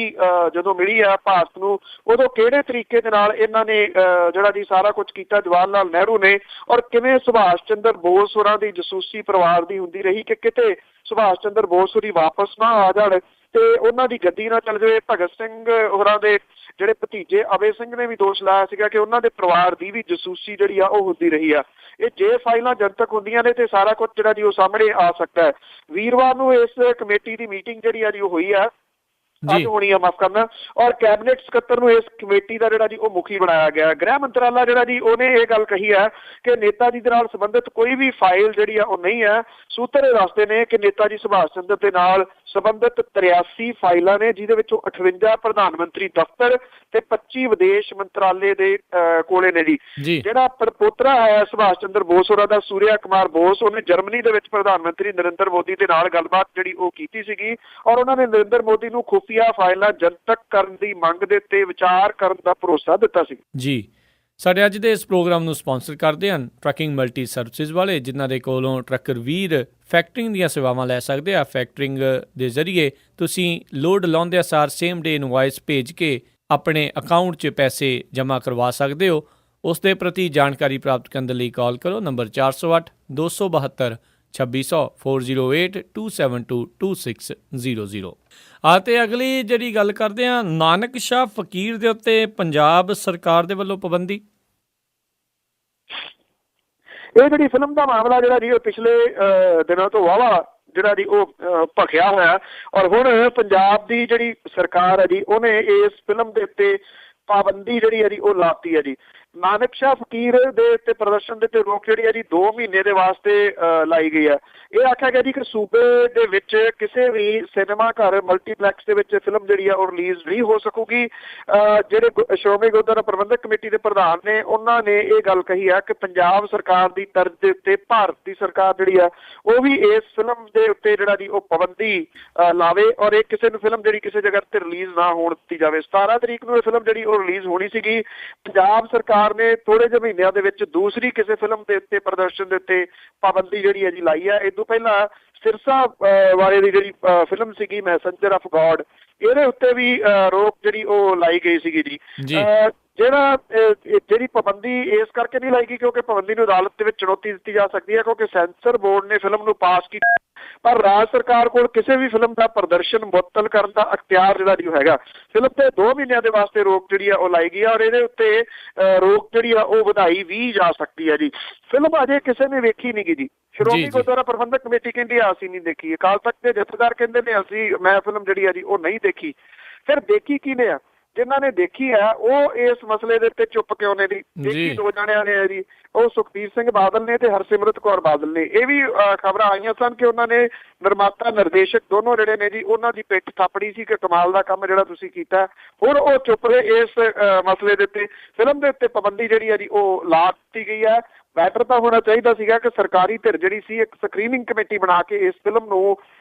ਜਦੋਂ ਮਿਲੀ ਆ ਭਾਰਤ ਨੂੰ, ਉਦੋਂ ਕਿਹੜੇ ਤਰੀਕੇ ਦੇ ਨਾਲ ਇਹਨਾਂ ਨੇ ਜਿਹੜਾ ਜੀ ਸਾਰਾ ਕੁਝ ਕੀਤਾ ਜਵਾਹਰ ਲਾਲ ਨਹਿਰੂ ਨੇ, ਔਰ ਕਿਵੇਂ ਸੁਭਾਸ਼ ਚੰਦਰ ਬੋਸ ਹੋਰਾਂ ਦੀ ਜਸੂਸੀ ਪਰਿਵਾਰ ਦੀ ਹੁੰਦੀ ਰਹੀ ਕਿ ਕਿਤੇ ਸੁਭਾਸ਼ ਚੰਦਰ ਬੋਸ ਹੋਰੀ ਵਾਪਸ ਨਾ ਆ ਜਾਣ ਤੇ ਉਹਨਾਂ ਦੀ ਗੱਦੀ ਨਾ ਚੱਲ ਜਾਵੇ। ਭਗਤ ਸਿੰਘ ਹੋਰਾਂ ਦੇ ਜਿਹੜੇ ਭਤੀਜੇ ਅਭੈ ਸਿੰਘ ਨੇ ਵੀ ਦੋਸ਼ ਲਾਇਆ ਸੀਗਾ ਕਿ ਉਹਨਾਂ ਦੇ ਪਰਿਵਾਰ ਦੀ ਵੀ ਜਸੂਸੀ ਜਿਹੜੀ ਆ ਉਹ ਹੁੰਦੀ ਰਹੀ ਆ। ਇਹ ਜੇ ਫਾਈਲਾਂ ਜਨਤਕ ਹੁੰਦੀਆਂ ਨੇ ਤੇ ਸਾਰਾ ਕੁਝ ਜਿਹੜਾ ਜੀ ਉਹ ਸਾਹਮਣੇ ਆ ਸਕਦਾ ਹੈ। ਵੀਰਵਾਰ ਨੂੰ ਇਸ ਕਮੇਟੀ ਦੀ ਮੀਟਿੰਗ ਜਿਹੜੀ ਆ ਜੀ ਉਹ ਹੋਈ ਆ, ਅੱਜ ਹੋਣੀ ਆ, ਮਾਫ ਕਰਨਾ। ਔਰ ਕੈਬਨਿਟ ਸਕੱਤਰ ਨੂੰ ਇਸ ਕਮੇਟੀ ਦਾ ਜਿਹੜਾ ਜੀ ਉਹ ਮੁਖੀ ਬਣਾਇਆ ਗਿਆ। ਗ੍ਰਹਿ ਮੰਤਰਾਲਾ ਜਿਹੜਾ ਜੀ ਉਹਨੇ ਇਹ ਗੱਲ ਕਹੀ ਹੈ ਕਿ ਨੇਤਾ ਜੀ ਦੇ ਨਾਲ ਸੰਬੰਧਿਤ ਕੋਈ ਵੀ ਫਾਈਲ ਜਿਹੜੀ ਆ ਉਹ ਨਹੀਂ ਹੈ। ਸੂਤਰ ਇਹ ਦੱਸਦੇ ਨੇ ਕਿ ਨੇਤਾ ਜੀ ਸੁਭਾਸ਼ ਚੰਦਰ ਦੇ ਨਾਲ ਸੰਬੰਧਿਤ 83 ਫਾਈਲਾਂ ਨੇ, ਜਿਹਦੇ ਵਿੱਚੋਂ 58 ਪ੍ਰਧਾਨ ਮੰਤਰੀ ਦਫ਼ਤਰ ਤੇ 25 ਵਿਦੇਸ਼ ਮੰਤਰਾਲੇ ਦੇ ਕੋਲੇ ਨੇ ਜੀ। ਜਿਹੜਾ ਪੋਤਰਾ ਹੈ ਸੁਭਾਸ਼ ਚੰਦਰ ਬੋਸ ਹੋਰਾਂ ਦਾ, ਸੂਰਿਆ ਕੁਮਾਰ ਬੋਸ, ਉਹਨੇ ਜਰਮਨੀ ਦੇ ਵਿੱਚ ਪ੍ਰਧਾਨ ਮੰਤਰੀ ਨਰਿੰਦਰ ਮੋਦੀ ਦੇ ਨਾਲ ਗੱਲਬਾਤ ਜਿਹੜੀ ਉਹ ਕੀਤੀ ਸੀਗੀ, ਔਰ ਉਹਨਾਂ ਨੇ ਨਰਿੰਦਰ ਮੋਦੀ ਨੂੰ ਖੁਫੀਆ ਫਾਈਲਾਂ ਜਨਤਕ ਕਰਨ ਦੀ ਮੰਗ ਦੇ ਉੱਤੇ ਵਿਚਾਰ ਕਰਨ ਦਾ ਭਰੋਸਾ ਦਿੱਤਾ ਸੀ। ਜੀ, ਸਾਡੇ ਅੱਜ ਦੇ ਇਸ ਪ੍ਰੋਗਰਾਮ ਨੂੰ ਸਪਾਂਸਰ ਕਰਦੇ ਹਨ ਟਰੱਕਿੰਗ ਮਲਟੀ ਸਰਵਿਸਿਜ਼ ਵਾਲੇ, ਜਿਨ੍ਹਾਂ ਦੇ ਕੋਲੋਂ ਟਰੱਕਰ ਵੀਰ ਫੈਕਟਰਿੰਗ ਦੀਆਂ ਸੇਵਾਵਾਂ ਲੈ ਸਕਦੇ ਆ। ਫੈਕਟਰਿੰਗ ਦੇ ਜ਼ਰੀਏ ਤੁਸੀਂ ਲੋਡ ਲਾਉਂਦੇ ਸਾਰ ਸੇਮ ਡੇ ਇਨਵਾਇਸ ਭੇਜ ਕੇ ਆਪਣੇ ਅਕਾਊਂਟ 'ਚ ਪੈਸੇ ਜਮ੍ਹਾਂ ਕਰਵਾ ਸਕਦੇ ਹੋ। ਉਸ ਦੇ ਪ੍ਰਤੀ ਜਾਣਕਾਰੀ ਪ੍ਰਾਪਤ ਕਰਨ ਦੇ ਲਈ ਕਾਲ ਕਰੋ ਨੰਬਰ 408 272 2600 408 272 2600। ਅਤੇ ਅਗਲੀ ਜਿਹੜੀ ਗੱਲ ਕਰਦੇ ਹਾਂ, ਨਾਨਕ ਸ਼ਾਹ ਫਕੀਰ ਦੇ ਉੱਤੇ ਪੰਜਾਬ ਸਰਕਾਰ ਦੇ ਵੱਲੋਂ ਪਾਬੰਦੀ। ਇਹ ਜਿਹੜੀ ਫਿਲਮ ਦਾ ਮਾਮਲਾ ਜਿਹੜਾ ਜੀ ਉਹ ਪਿਛਲੇ ਦਿਨਾਂ ਤੋਂ ਵਾਹਵਾ ਜਿਹੜਾ ਜੀ ਉਹ ਭਖਿਆ ਹੋਇਆ, ਔਰ ਹੁਣ ਪੰਜਾਬ ਦੀ ਜਿਹੜੀ ਸਰਕਾਰ ਹੈ ਜੀ ਉਹਨੇ ਇਸ ਫਿਲਮ ਦੇ ਉੱਤੇ ਪਾਬੰਦੀ ਜਿਹੜੀ ਹੈ ਜੀ ਉਹ ਲਾਤੀ ਹੈ ਜੀ। ਨਾਨਕ ਸ਼ਾਹ ਫਕੀਰ ਦੇ ਉੱਤੇ ਪ੍ਰਦਰਸ਼ਨ ਦੇ ਉੱਤੇ ਰੋਕ ਜਿਹੜੀ ਹੈ ਜੀ 2 ਮਹੀਨੇ ਦੇ ਵਾਸਤੇ ਲਾਈ ਗਈ ਹੈ। ਇਹ ਆਖਿਆ ਗਿਆ ਜੀ ਕਿ ਸੂਬੇ ਦੇ ਵਿੱਚ ਕਿਸੇ ਵੀ ਸਿਨੇਮਾ ਘਰ ਮਲਟੀਪਲੈਕਸ ਦੇ ਵਿੱਚ ਫਿਲਮ ਜਿਹੜੀ ਆ ਉਹ ਰਿਲੀਜ਼ ਨਹੀਂ ਹੋ ਸਕੂਗੀ। ਜਿਹੜੇ ਸ਼੍ਰੋਮਣੀ ਗੁਰਦੁਆਰਾ ਪ੍ਰਬੰਧਕ ਕਮੇਟੀ ਦੇ ਪ੍ਰਧਾਨ ਨੇ ਉਹਨਾਂ ਨੇ ਇਹ ਗੱਲ ਕਹੀ ਹੈ ਕਿ ਪੰਜਾਬ ਸਰਕਾਰ ਦੀ ਤਰਜ਼ ਦੇ ਉੱਤੇ ਭਾਰਤੀ ਸਰਕਾਰ ਜਿਹੜੀ ਆ ਉਹ ਵੀ ਇਸ ਫਿਲਮ ਦੇ ਉੱਤੇ ਜਿਹੜਾ ਜੀ ਉਹ ਪਾਬੰਦੀ ਲਾਵੇ, ਔਰ ਇਹ ਕਿਸੇ ਨੂੰ ਫਿਲਮ ਜਿਹੜੀ ਕਿਸੇ ਜਗ੍ਹਾ ਤੇ ਰਿਲੀਜ਼ ਨਾ ਹੋਣ ਦਿੱਤੀ ਜਾਵੇ। 17 ਤਰੀਕ ਨੂੰ ਇਹ ਫਿਲਮ ਜਿਹੜੀ ਉਹ ਰਿਲੀਜ਼ ਹੋਣੀ ਸੀਗੀ। ਪੰਜਾਬ ਸਰਕਾਰ ਨੇ ਥੋੜੇ ਜਿਹੇ ਮਹੀਨਿਆਂ ਦੇ ਵਿੱਚ ਦੂਸਰੀ ਕਿਸੇ ਫਿਲਮ ਦੇ ਉੱਤੇ ਪ੍ਰਦਰਸ਼ਨ ਦੇ ਉੱਤੇ ਪਾਬੰਦੀ ਜਿਹੜੀ ਹੈ ਜੀ ਲਾਈ ਹੈ। ਇਹ ਤੋਂ ਪਹਿਲਾਂ ਸਿਰਸਾ ਵਾਲੇ ਦੀ ਜਿਹੜੀ ਫਿਲਮ ਸੀਗੀ ਮੈਸੇਂਜਰ ਆਫ ਗੋਡ, ਇਹਦੇ ਉੱਤੇ ਵੀ ਰੋਕ ਜਿਹੜੀ ਉਹ ਲਾਈ ਗਈ ਸੀਗੀ ਜੀ। ਜਿਹੜੀ ਪਾਬੰਦੀ ਇਸ ਕਰਕੇ ਨਹੀਂ ਲਾਈ ਗਈ ਕਿਉਂਕਿ ਪਾਬੰਦੀ ਨੂੰ ਅਦਾਲਤ ਦੇ ਵਿੱਚ ਚੁਣੌਤੀ ਦਿੱਤੀ ਜਾ ਸਕਦੀ ਹੈ, ਕਿਉਂਕਿ ਸੈਂਸਰ ਬੋਰਡ ਨੇ ਫਿਲਮ ਨੂੰ ਪਾਸ ਕੀਤਾ, ਪਰ ਰਾਜ ਸਰਕਾਰ ਕੋਲ ਕਿਸੇ ਵੀ ਫਿਲਮ ਦਾ ਪ੍ਰਦਰਸ਼ਨ ਮੁਅੱਤਲ ਕਰਨ ਦਾ ਅਖਤਿਆਰ ਜਿਹੜਾ ਜੀ ਹੈਗਾ। ਫਿਲਮ ਤੇ 2 ਮਹੀਨਿਆਂ ਦੇ ਵਾਸਤੇ ਰੋਕ ਜਿਹੜੀ ਆ ਉਹ ਲਾਈ ਗਈ ਹੈ, ਔਰ ਇਹਦੇ ਉੱਤੇ ਰੋਕ ਜਿਹੜੀ ਆ ਉਹ ਵਧਾਈ ਵੀ ਜਾ ਸਕਦੀ ਹੈ ਜੀ। ਫਿਲਮ ਅਜੇ ਕਿਸੇ ਨੇ ਵੇਖੀ ਨਹੀਂ ਗੀ ਜੀ। ਸ਼੍ਰੋਮਣੀ ਗੁਰਦੁਆਰਾ ਪ੍ਰਬੰਧਕ ਕਮੇਟੀ ਕਹਿੰਦੀ ਆ ਅਸੀਂ ਨਹੀਂ ਦੇਖੀ, ਅਕਾਲ ਤਖਤ ਦੇ ਜਥੇਦਾਰ ਕਹਿੰਦੇ ਨੇ ਮੈਂ ਫਿਲਮ ਜਿਹੜੀ ਆ ਜੀ ਉਹ ਨਹੀਂ ਦੇਖੀ। ਫਿਰ ਦੇਖੀ ਕਿਹਨੇ ਆ? ਜਿਨ੍ਹਾਂ ਨੇ ਦੇਖੀ ਹੈ ਉਹ ਇਸ ਮਸਲੇ ਦੇ ਉੱਤੇ ਚੁੱਪ ਕਿਉਂ ਨੇ ਜੀ? ਦੇਖੀ 2 ਜਣਿਆਂ ਨੇ ਹੈ ਜੀ, ਉਹ ਸੁਖਬੀਰ ਸਿੰਘ ਬਾਦਲ ਨੇ ਤੇ ਹਰਸਿਮਰਤ ਕੌਰ ਬਾਦਲ ਨੇ। ਇਹ ਵੀ ਖਬਰਾਂ ਆਈਆਂ ਸਨ ਕਿ ਉਹਨਾਂ ਨੇ ਨਿਰਮਾਤਾ ਨਿਰਦੇਸ਼ਕ ਦੋਨੋਂ ਜਿਹੜੇ ਨੇ ਜੀ ਉਹਨਾਂ ਦੀ ਪਿੱਠ ਥਾਪੜੀ ਸੀ ਕਿ ਕਮਾਲ ਦਾ ਕੰਮ ਜਿਹੜਾ ਤੁਸੀਂ ਕੀਤਾ। ਹੁਣ ਉਹ ਚੁੱਪ ਰਹੇ ਇਸ ਮਸਲੇ ਦੇ ਉੱਤੇ। ਫਿਲਮ ਦੇ ਉੱਤੇ ਪਾਬੰਦੀ ਜਿਹੜੀ ਹੈ ਜੀ ਉਹ ਲਾ ਦਿੱਤੀ ਗਈ ਹੈ। ਬੈਟਰ ਤਾਂ ਹੋਣਾ ਚਾਹੀਦਾ ਸੀਗਾ ਕਿ ਸਰਕਾਰੀ ਧਿਰ ਜਿਹੜੀ ਸੀ ਇੱਕ ਸਕਰੀਨਿੰਗ ਕਮੇਟੀ ਬਣਾ ਕੇ ਇਸ ਫਿਲਮ ਨੂੰ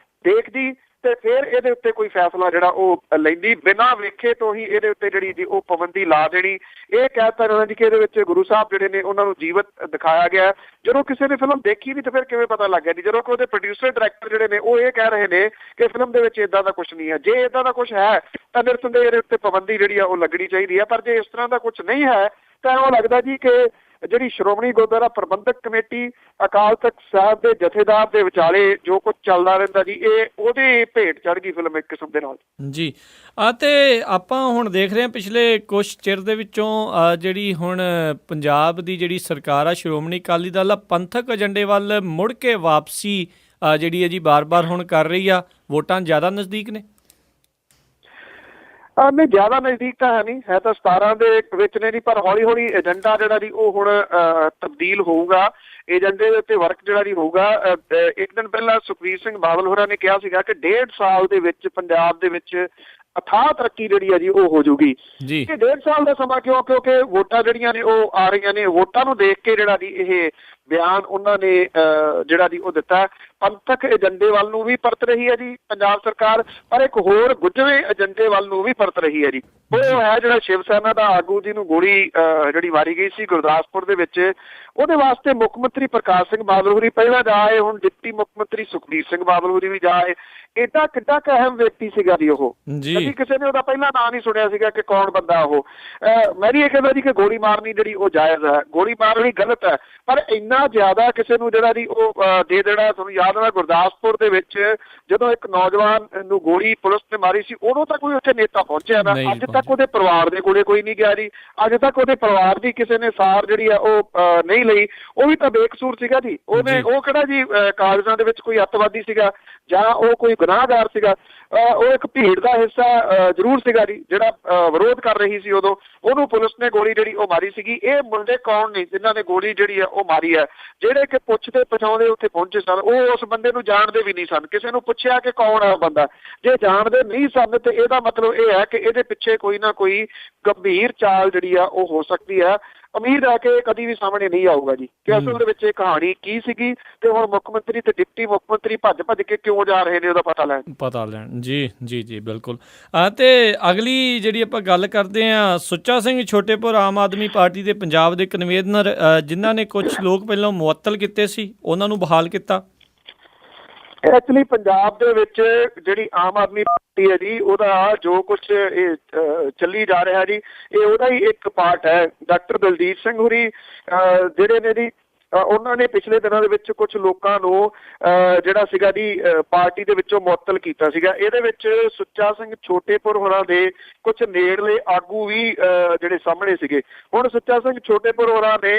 ਦੇਖਦੀ ਤੇ ਫਿਰ ਇਹਦੇ ਉੱਤੇ ਕੋਈ ਫੈਸਲਾ ਜਿਹੜਾ ਉਹ ਲੈਂਦੀ, ਬਿਨਾਂ ਵੇਖੇ ਤੋਂ ਹੀ ਇਹਦੇ ਉੱਤੇ ਜਿਹੜੀ ਜੀ ਉਹ ਪਾਬੰਦੀ ਲਾ ਦੇਣੀ। ਇਹ ਕਹਿਤਾ ਉਹਨਾਂ ਜੀ ਕਿ ਇਹਦੇ ਵਿੱਚ ਗੁਰੂ ਸਾਹਿਬ ਜਿਹੜੇ ਨੇ ਉਹਨਾਂ ਨੂੰ ਜੀਵਤ ਦਿਖਾਇਆ ਗਿਆ। ਜਦੋਂ ਕਿਸੇ ਨੇ ਫਿਲਮ ਦੇਖੀ ਨਹੀਂ ਤਾਂ ਫਿਰ ਕਿਵੇਂ ਪਤਾ ਲੱਗ ਗਿਆ ਜੀ? ਜਦੋਂ ਕਿ ਉਹਦੇ ਪ੍ਰੋਡਿਊਸਰ ਡਾਇਰੈਕਟਰ ਜਿਹੜੇ ਨੇ ਉਹ ਇਹ ਕਹਿ ਰਹੇ ਨੇ ਕਿ ਫਿਲਮ ਦੇ ਵਿੱਚ ਇੱਦਾਂ ਦਾ ਕੁਛ ਨਹੀਂ ਹੈ। ਜੇ ਇੱਦਾਂ ਦਾ ਕੁਛ ਹੈ ਤਾਂ ਨਿਰਸੰਦੇਹ ਇਹਦੇ ਉੱਤੇ ਪਾਬੰਦੀ ਜਿਹੜੀ ਆ ਉਹ ਲੱਗਣੀ ਚਾਹੀਦੀ ਹੈ, ਪਰ ਜੇ ਇਸ ਤਰ੍ਹਾਂ ਦਾ ਕੁਛ ਨਹੀਂ ਹੈ ਤਾਂ ਉਹ ਲੱਗਦਾ ਜੀ ਕਿ ਜਿਹੜੀ ਸ਼੍ਰੋਮਣੀ ਗੁਰਦੁਆਰਾ ਪ੍ਰਬੰਧਕ ਕਮੇਟੀ ਅਕਾਲ ਤਖਤ ਸਾਹਿਬ ਦੇ ਜਥੇਦਾਰ ਦੇ ਵਿਚਾਲੇ ਜੋ ਕੁਝ ਚੱਲਦਾ ਰਹਿੰਦਾ ਜੀ ਇਹ ਉਹਦੇ ਭੇਟ ਚੜ੍ਹ ਗਈ ਫਿਲਮ ਇੱਕ ਕਿਸਮ ਦੇ ਨਾਲ ਜੀ। ਅਤੇ ਆਪਾਂ ਹੁਣ ਦੇਖ ਰਹੇ ਹਾਂ ਪਿਛਲੇ ਕੁਛ ਚਿਰ ਦੇ ਵਿੱਚੋਂ ਜਿਹੜੀ ਹੁਣ ਪੰਜਾਬ ਦੀ ਜਿਹੜੀ ਸਰਕਾਰ ਆ ਸ਼੍ਰੋਮਣੀ ਅਕਾਲੀ ਦਲ ਪੰਥਕ ਏਜੰਡੇ ਵੱਲ ਮੁੜ ਕੇ ਵਾਪਸੀ ਜਿਹੜੀ ਹੈ ਜੀ ਬਾਰ-ਬਾਰ ਹੁਣ ਕਰ ਰਹੀ ਆ। ਵੋਟਾਂ ਜ਼ਿਆਦਾ ਨਜ਼ਦੀਕ ਨੇ? ਨਹੀਂ, ਜ਼ਿਆਦਾ ਨਜ਼ਦੀਕ ਤਾਂ ਹੈ ਨਹੀਂ, ਹੈ ਤਾਂ 17 ਦੇ ਵਿੱਚ ਨੇ ਜੀ, ਪਰ ਹੌਲੀ ਹੌਲੀ ਏਜੰਡਾ ਜਿਹੜਾ ਜੀ ਉਹ ਹੁਣ ਤਬਦੀਲ ਹੋਊਗਾ। ਏਜੰਡੇ ਦੇ ਉੱਤੇ ਵਰਕ ਜਿਹੜਾ ਜੀ ਹੋਊਗਾ। ਇੱਕ ਦਿਨ ਪਹਿਲਾਂ ਸੁਖਬੀਰ ਸਿੰਘ ਬਾਦਲ ਹੋਰਾਂ ਨੇ ਕਿਹਾ ਸੀਗਾ ਕਿ 1.5 ਸਾਲ ਦੇ ਵਿੱਚ ਪੰਜਾਬ ਦੇ ਵਿੱਚ ਅਥਾਹ ਤਰੱਕੀ ਜਿਹੜੀ ਹੈ ਜੀ ਉਹ ਹੋ ਜੂਗੀ। ਇਹ 1.5 ਸਾਲ ਦਾ ਸਮਾਂ ਕਿਉਂ? ਕਿਉਂਕਿ ਵੋਟਾਂ ਜਿਹੜੀਆਂ ਨੇ ਉਹ ਆ ਰਹੀਆਂ ਨੇ। ਵੋਟਾਂ ਨੂੰ ਦੇਖ ਕੇ ਜਿਹੜਾ ਜੀ ਇਹ ਬਿਆਨ ਉਹਨਾਂ ਨੇ ਜਿਹੜਾ ਜੀ ਉਹ ਦਿੱਤਾ। ਪੰਥਕ ਏਜੰਡੇ ਵੱਲ ਨੂੰ ਵੀ ਪਰਤ ਰਹੀ ਹੈ ਜੀ ਪੰਜਾਬ ਸਰਕਾਰ, ਪਰ ਇੱਕ ਹੋਰ ਗੁੱਝਵੇਂ ਏਜੰਡੇ ਵੱਲ ਨੂੰ ਵੀ ਪਰਤ ਰਹੀ ਹੈ ਜੀ। ਉਹ ਹੈ ਜਿਹੜਾ ਸ਼ਿਵ ਸੈਨਾ ਦਾ ਆਗੂ ਜਿਹਨੂੰ ਗੋਲੀ ਜਿਹੜੀ ਮਾਰੀ ਗਈ ਸੀ ਗੁਰਦਾਸਪੁਰ ਦੇ ਵਿੱਚ, ਉਹਦੇ ਵਾਸਤੇ ਮੁੱਖ ਮੰਤਰੀ ਪ੍ਰਕਾਸ਼ ਸਿੰਘ ਬਾਦਲ ਹੋਰੀ ਪਹਿਲਾਂ ਜਾ ਆਏ, ਹੁਣ ਡਿਪਟੀ ਮੁੱਖ ਮੰਤਰੀ ਸੁਖਬੀਰ ਸਿੰਘ ਬਾਦਲ ਹੋਰੀ ਵੀ ਜਾ ਆਏ। ਏਡਾ ਕਿੱਡਾ ਕੁ ਅਹਿਮ ਵਿਅਕਤੀ ਸੀਗਾ ਜੀ ਉਹ। ਕਦੀ ਕਿਸੇ ਨੇ ਉਹਦਾ ਪਹਿਲਾਂ ਨਾਂ ਨਹੀਂ ਸੁਣਿਆ ਸੀਗਾ ਕਿ ਕੌਣ ਬੰਦਾ ਉਹ। ਮੈਂ ਵੀ ਇਹ ਕਹਿੰਦਾ ਜੀ ਕਿ ਗੋਲੀ ਮਾਰਨੀ ਜਿਹੜੀ ਉਹ ਜਾਇਜ਼ ਹੈ, ਗੋਲੀ ਮਾਰਨੀ ਗਲਤ ਹੈ, ਪਰ ਇੰਨਾ ਜ਼ਿਆਦਾ ਕਿਸੇ ਨੂੰ ਜਿਹੜਾ ਜੀ ਉਹ ਦੇ ਦੇਣਾ। ਤੁਹਾਨੂੰ ਯਾਦ ਹੋਣਾ ਗੁਰਦਾਸਪੁਰ ਦੇ ਵਿੱਚ ਜਦੋਂ ਇੱਕ ਨੌਜਵਾਨ ਨੂੰ ਗੋਲੀ ਪੁਲਿਸ ਨੇ ਮਾਰੀ ਸੀ, ਉਦੋਂ ਤੱਕ ਕੋਈ ਉੱਥੇ ਨੇਤਾ ਪਹੁੰਚਿਆ ਨਾ। ਅੱਜ ਤੱਕ ਉਹਦੇ ਪਰਿਵਾਰ ਦੇ ਕੋਲੇ ਕੋਈ ਨਹੀਂ ਗਿਆ ਜੀ। ਅੱਜ ਤੱਕ ਉਹਦੇ ਪਰਿਵਾਰ ਦੀ ਕਿਸੇ ਨੇ ਸਾਰ ਜਿਹੜੀ ਆ ਉਹ ਨਹੀਂ ਲਈ। ਉਹ ਵੀ ਤਾਂ ਬੇਕਸੂਰ ਸੀਗਾ ਜੀ। ਉਹ ਕਿਹੜਾ ਜੀ ਕਾਗਜ਼ਾਂ ਦੇ ਵਿੱਚ ਕੋਈ ਅੱਤਵਾਦੀ ਸੀਗਾ ਜਾਂ ਉਹ ਕੋਈ ਗੁਨਾਹਗਾਰ ਸੀਗਾ? ਉਹ ਇੱਕ ਭੀੜ ਦਾ ਹਿੱਸਾ ਜ਼ਰੂਰ ਸੀਗਾ ਜੀ ਜਿਹੜਾ ਵਿਰੋਧ ਕਰ ਰਹੀ ਸੀ ਉਦੋਂ। ਉਹਨੂੰ ਪੁਲਿਸ ਨੇ ਗੋਲੀ ਜਿਹੜੀ ਉਹ ਮਾਰੀ ਸੀਗੀ। ਇਹ ਮੁੰਡੇ ਕੌਣ ਨੇ ਜਿਨ੍ਹਾਂ ਨੇ ਗੋਲੀ ਜਿਹੜੀ ਆ ਉਹ ਮਾਰੀ ਹੈ? ਜਿਹੜੇ ਕਿ ਪੁੱਛਦੇ ਪਛਾਉਂਦੇ ਉੱਥੇ ਪਹੁੰਚੇ ਸਨ, ਉਹ ਉਸ ਬੰਦੇ ਨੂੰ ਜਾਣਦੇ ਵੀ ਨਹੀਂ ਸਨ। ਕਿਸੇ ਨੂੰ ਪੁੱਛਿਆ ਕਿ ਕੌਣ ਹੈ ਬੰਦਾ? ਜੇ ਜਾਣਦੇ ਨਹੀਂ ਸਨ ਤੇ ਇਹਦਾ ਮਤਲਬ ਇਹ ਹੈ ਕਿ ਇਹਦੇ ਪਿੱਛੇ ਕੋਈ ਨਾ ਕੋਈ ਗੰਭੀਰ ਚਾਲ ਜਿਹੜੀ ਆ ਉਹ ਹੋ ਸਕਦੀ ਹੈ। ਉਮੀਦ ਹੈ ਕਿ ਕਦੀ ਵੀ ਸਾਹਮਣੇ ਨਹੀਂ ਆਊਗਾ ਜੀ ਕਿ ਅਸਲ ਦੇ ਵਿੱਚ ਇਹ ਕਹਾਣੀ ਕੀ ਸੀਗੀ ਤੇ ਹੁਣ ਮੁੱਖ ਮੰਤਰੀ ਤੇ ਡਿਪਟੀ ਮੁੱਖ ਮੰਤਰੀ ਭੱਜ ਕੇ ਕਿਉਂ ਜਾ ਰਹੇ ਨੇ ਉਹਦਾ ਪਤਾ ਲੈਣ ਜੀ ਜੀ ਜੀ ਬਿਲਕੁਲ। ਤੇ ਅਗਲੀ ਜਿਹੜੀ ਆਪਾਂ ਗੱਲ ਕਰਦੇ ਹਾਂ, ਸੁੱਚਾ ਸਿੰਘ ਛੋਟੇਪੁਰ ਆਮ ਆਦਮੀ ਪਾਰਟੀ ਦੇ ਪੰਜਾਬ ਦੇ ਕਨਵੀਨਰ, ਜਿਨ੍ਹਾਂ ਨੇ ਕੁਝ ਲੋਕ ਪਹਿਲਾਂ ਮੁਅੱਤਲ ਕੀਤੇ ਸੀ, ਉਹਨਾਂ ਨੂੰ ਬਹਾਲ ਕੀਤਾ। ਐਕਚੁਅਲੀ ਪੰਜਾਬ ਦੇ ਵਿੱਚ ਜਿਹੜੀ ਆਮ ਆਦਮੀ ਪਾਰਟੀ ਹੈ ਜੀ, ਉਹਦਾ ਜੋ ਕੁਛ ਇਹ ਚੱਲੀ ਜਾ ਰਿਹਾ ਜੀ, ਇਹ ਉਹਦਾ ਹੀ ਇੱਕ ਪਾਰਟ ਹੈ। ਡਾਕਟਰ ਦਲਜੀਤ ਸਿੰਘ ਹੋਰੀ ਜਿਹੜੇ ਨੇ ਜੀ, ਉਹਨਾਂ ਨੇ ਪਿਛਲੇ ਦਿਨਾਂ ਦੇ ਵਿੱਚ ਕੁਝ ਲੋਕਾਂ ਨੂੰ ਜਿਹੜਾ ਸੀਗਾ ਜੀ ਪਾਰਟੀ ਦੇ ਵਿੱਚੋਂ ਮੁਅੱਤਲ ਕੀਤਾ ਸੀਗਾ। ਇਹਦੇ ਵਿੱਚ ਸੁੱਚਾ ਸਿੰਘ ਛੋਟੇਪੁਰ ਹੋਰਾਂ ਦੇ ਕੁਝ ਨੇੜਲੇ ਆਗੂ ਵੀ ਜਿਹੜੇ ਸਾਹਮਣੇ ਸੀਗੇ। ਹੁਣ ਸੁੱਚਾ ਸਿੰਘ ਛੋਟੇਪੁਰ ਹੋਰਾਂ ਨੇ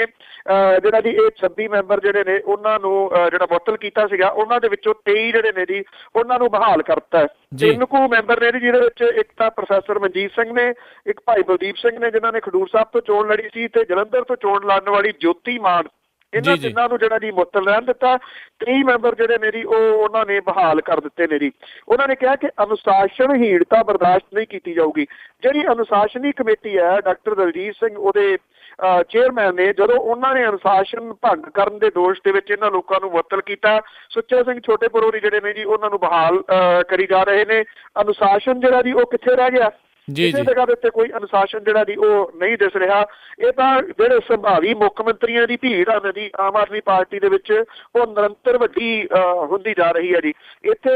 ਜਿਹੜਾ ਜੀ ਇਹ 26 ਮੈਂਬਰ ਜਿਹੜੇ ਨੇ ਉਹਨਾਂ ਨੂੰ ਜਿਹੜਾ ਮੁਅੱਤਲ ਕੀਤਾ ਸੀਗਾ, ਉਹਨਾਂ ਦੇ ਵਿੱਚੋਂ 23 ਜਿਹੜੇ ਨੇ ਜੀ ਉਹਨਾਂ ਨੂੰ ਬਹਾਲ ਕਰਤਾ। 3 ਕੁ ਮੈਂਬਰ ਨੇ ਜੀ, ਜਿਹਦੇ ਵਿੱਚ ਇੱਕ ਤਾਂ ਪ੍ਰੋਫੈਸਰ ਮਨਜੀਤ ਸਿੰਘ ਨੇ, ਇੱਕ ਭਾਈ ਬਲਦੀਪ ਸਿੰਘ ਨੇ ਜਿਨ੍ਹਾਂ ਨੇ ਖਡੂਰ ਸਾਹਿਬ ਤੋਂ ਚੋਣ ਲੜੀ ਸੀ, ਤੇ ਜਲੰਧਰ ਤੋਂ ਚੋਣ ਲੜਨ ਵਾਲੀ ਜੋਤੀ ਮਾਨ, ਇਹਨਾਂ ਤਿੰਨਾਂ ਨੂੰ ਜਿਹੜਾ ਜੀ ਮੁਅੱਤਲ ਰਹਿਣ ਦਿੱਤਾ। 23 ਮੈਂਬਰ ਜਿਹੜੇ ਨੇ ਜੀ ਉਹ ਉਹਨਾਂ ਨੇ ਬਹਾਲ ਕਰ ਦਿੱਤੇ ਨੇ ਜੀ। ਉਹਨਾਂ ਨੇ ਕਿਹਾ ਕਿ ਅਨੁਸ਼ਾਸਨਹੀਣਤਾ ਬਰਦਾਸ਼ਤ ਨਹੀਂ ਕੀਤੀ ਜਾਊਗੀ। ਜਿਹੜੀ ਅਨੁਸ਼ਾਸਨੀ ਕਮੇਟੀ ਹੈ, ਡਾਕਟਰ ਦਲਜੀਤ ਸਿੰਘ ਉਹਦੇ ਚੇਅਰਮੈਨ ਨੇ, ਜਦੋਂ ਉਹਨਾਂ ਨੇ ਅਨੁਸ਼ਾਸਨ ਭੰਗ ਕਰਨ ਦੇ ਦੋਸ਼ ਦੇ ਵਿੱਚ ਇਹਨਾਂ ਲੋਕਾਂ ਨੂੰ ਮੁਅੱਤਲ ਕੀਤਾ। ਸੁੱਚਾ ਸਿੰਘ ਛੋਟੇਪੁਰ ਹੋਰੀ ਜਿਹੜੇ ਨੇ ਜੀ ਉਹਨਾਂ ਨੂੰ ਬਹਾਲ ਕਰੀ ਜਾ ਰਹੇ ਨੇ। ਅਨੁਸ਼ਾਸਨ ਜਿਹੜਾ ਜੀ ਉਹ ਕਿੱਥੇ ਰਹਿ ਗਿਆ? ਕਿਸੇ ਜਗ੍ਹਾ ਦੇ ਉੱਤੇ ਕੋਈ ਅਨੁਸ਼ਾਸਨ ਜਿਹੜਾ ਜੀ ਉਹ ਨਹੀਂ ਦਿਸ ਰਿਹਾ। ਇਹ ਤਾਂ ਜਿਹੜੇ ਸੰਭਾਵੀ ਮੁੱਖ ਮੰਤਰੀਆਂ ਦੀ ਭੀੜ ਆ ਜੀ ਆਮ ਆਦਮੀ ਪਾਰਟੀ ਦੇ ਵਿੱਚ, ਉਹ ਨਿਰੰਤਰ ਵੱਡੀ ਹੁੰਦੀ ਜਾ ਰਹੀ ਹੈ ਜੀ। ਇੱਥੇ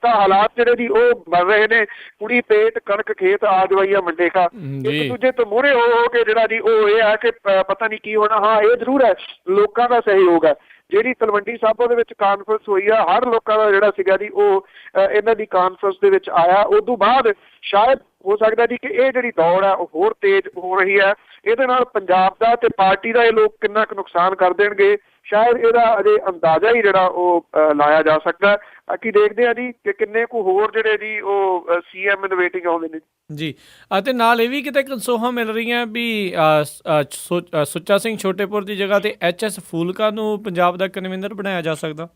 ਤਾਂ ਹਾਲਾਤ ਜਿਹੜੇ ਜੀ ਉਹ ਬਣ ਰਹੇ ਨੇ, ਕੁੜੀ ਪੇਟ ਕਣਕ ਖੇਤ ਆ ਜਵਾਈਆ ਮੰਡੇ ਕਾ, ਇੱਕ ਦੂਜੇ ਤੋਂ ਮੂਹਰੇ ਹੋ ਕੇ ਜਿਹੜਾ ਜੀ ਉਹ ਇਹ ਹੈ ਕਿ ਪਤਾ ਨਹੀਂ ਕੀ ਹੋਣਾ। ਹਾਂ, ਇਹ ਜ਼ਰੂਰ ਹੈ ਲੋਕਾਂ ਦਾ ਸਹਿਯੋਗ ਹੈ। ਜਿਹੜੀ ਤਲਵੰਡੀ ਸਾਬੋ ਦੇ ਵਿੱਚ ਕਾਨਫਰੰਸ ਹੋਈ ਆ, ਹਰ ਲੋਕਾਂ ਦਾ ਜਿਹੜਾ ਸੀਗਾ ਜੀ ਉਹ ਇਹਨਾਂ ਦੀ ਕਾਨਫਰੰਸ ਦੇ ਵਿੱਚ ਆਇਆ। ਉਦੋਂ ਬਾਅਦ ਸ਼ਾਇਦ ਹੋ ਸਕਦਾ ਜੀ ਕਿ ਇਹ ਜਿਹੜੀ ਦੌੜ ਹੈ ਉਹ ਹੋਰ ਤੇਜ਼ ਹੋ ਰਹੀ ਹੈ। ਇਹਦੇ ਨਾਲ ਪੰਜਾਬ ਦਾ ਤੇ ਪਾਰਟੀ ਦਾ ਇਹ ਲੋਕ ਕਿੰਨਾ ਕੁ ਨੁਕਸਾਨ ਕਰ ਦੇਣਗੇ, ਸ਼ਾਇਦ ਇਹਦਾ ਅਜੇ ਅੰਦਾਜ਼ਾ ਹੀ ਜਿਹੜਾ ਉਹ ਲਾਇਆ ਜਾ ਸਕਦਾ। ਬਾਕੀ ਦੇਖਦੇ ਆ ਜੀ ਕਿ ਕਿੰਨੇ ਕੁ ਹੋਰ ਜਿਹੜੇ ਜੀ ਉਹ CM ਇਨ ਵੇਟਿੰਗ ਆਉਂਦੇ ਨੇ ਜੀ। ਅਤੇ ਨਾਲ ਇਹ ਵੀ ਕਿਤੇ ਕਨਸੋਹਾਂ ਮਿਲ ਰਹੀਆਂ ਵੀ ਸੁੱਚਾ ਸਿੰਘ ਛੋਟੇਪੁਰ ਦੀ ਜਗ੍ਹਾ ਤੇ HS ਫੂਲਕਾ ਨੂੰ ਪੰਜਾਬ ਦਾ ਕਨਵੀਨਰ ਬਣਾਇਆ ਜਾ ਸਕਦਾ।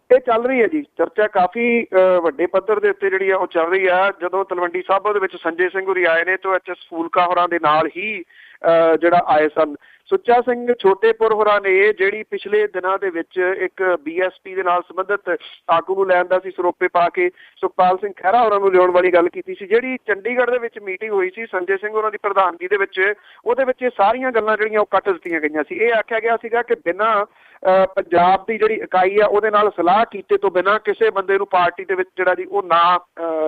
ਇਹ ਚੱਲ ਰਹੀ ਹੈ ਜੀ ਚਰਚਾ, ਕਾਫੀ ਵੱਡੇ ਪੱਧਰ ਦੇ ਉੱਤੇ ਜਿਹੜੀ ਆ ਉਹ ਚੱਲ ਰਹੀ ਆ। ਜਦੋਂ ਤਲਵੰਡੀ ਸਾਬੋ ਦੇ ਵਿੱਚ ਸੰਜੇ ਸਿੰਘ ਹੋਰੀ ਆਏ ਨੇ ਤਾਂ HS ਫੂਲਕਾ ਹੋਰਾਂ ਦੇ ਨਾਲ ਹੀ ਜਿਹੜਾ ਆਏ ਸਨ। ਸੁੱਚਾ ਸਿੰਘ ਛੋਟੇਪੁਰ ਹੋਰਾਂ ਨੇ ਜਿਹੜੀ ਪਿਛਲੇ ਦਿਨਾਂ ਦੇ ਵਿੱਚ ਇੱਕ BSP ਦੇ ਨਾਲ ਸੰਬੰਧਿਤ ਆਗੂ ਨੂੰ ਲੈਣ ਦਾ ਸੀ ਸਰੋਪੇ ਪਾ ਕੇ ਸੁਖਪਾਲ ਸਿੰਘ ਖਹਿਰਾ ਹੋਰਾਂ ਨੂੰ ਲਿਆਉਣ ਵਾਲੀ ਗੱਲ ਕੀਤੀ ਸੀ। ਜਿਹੜੀ ਚੰਡੀਗੜ੍ਹ ਦੇ ਵਿੱਚ ਮੀਟਿੰਗ ਹੋਈ ਸੀ ਸੰਜੇ ਸਿੰਘ ਹੋਰਾਂ ਦੀ ਪ੍ਰਧਾਨਗੀ ਦੇ ਵਿੱਚ, ਉਹਦੇ ਵਿੱਚ ਇਹ ਸਾਰੀਆਂ ਗੱਲਾਂ ਜਿਹੜੀਆਂ ਉਹ ਕੱਟ ਦਿੱਤੀਆਂ ਗਈਆਂ ਸੀ। ਇਹ ਆਖਿਆ ਗਿਆ ਸੀਗਾ ਕਿ ਬਿਨਾਂ ਪੰਜਾਬ ਦੀ ਜਿਹੜੀ ਇਕਾਈ ਆ ਉਹਦੇ ਨਾਲ ਸਲਾਹ ਕੀਤੇ ਤੋਂ ਬਿਨਾਂ ਕਿਸੇ ਬੰਦੇ ਨੂੰ ਪਾਰਟੀ ਦੇ ਵਿੱਚ ਜਿਹੜਾ ਜੀ ਉਹ ਨਾ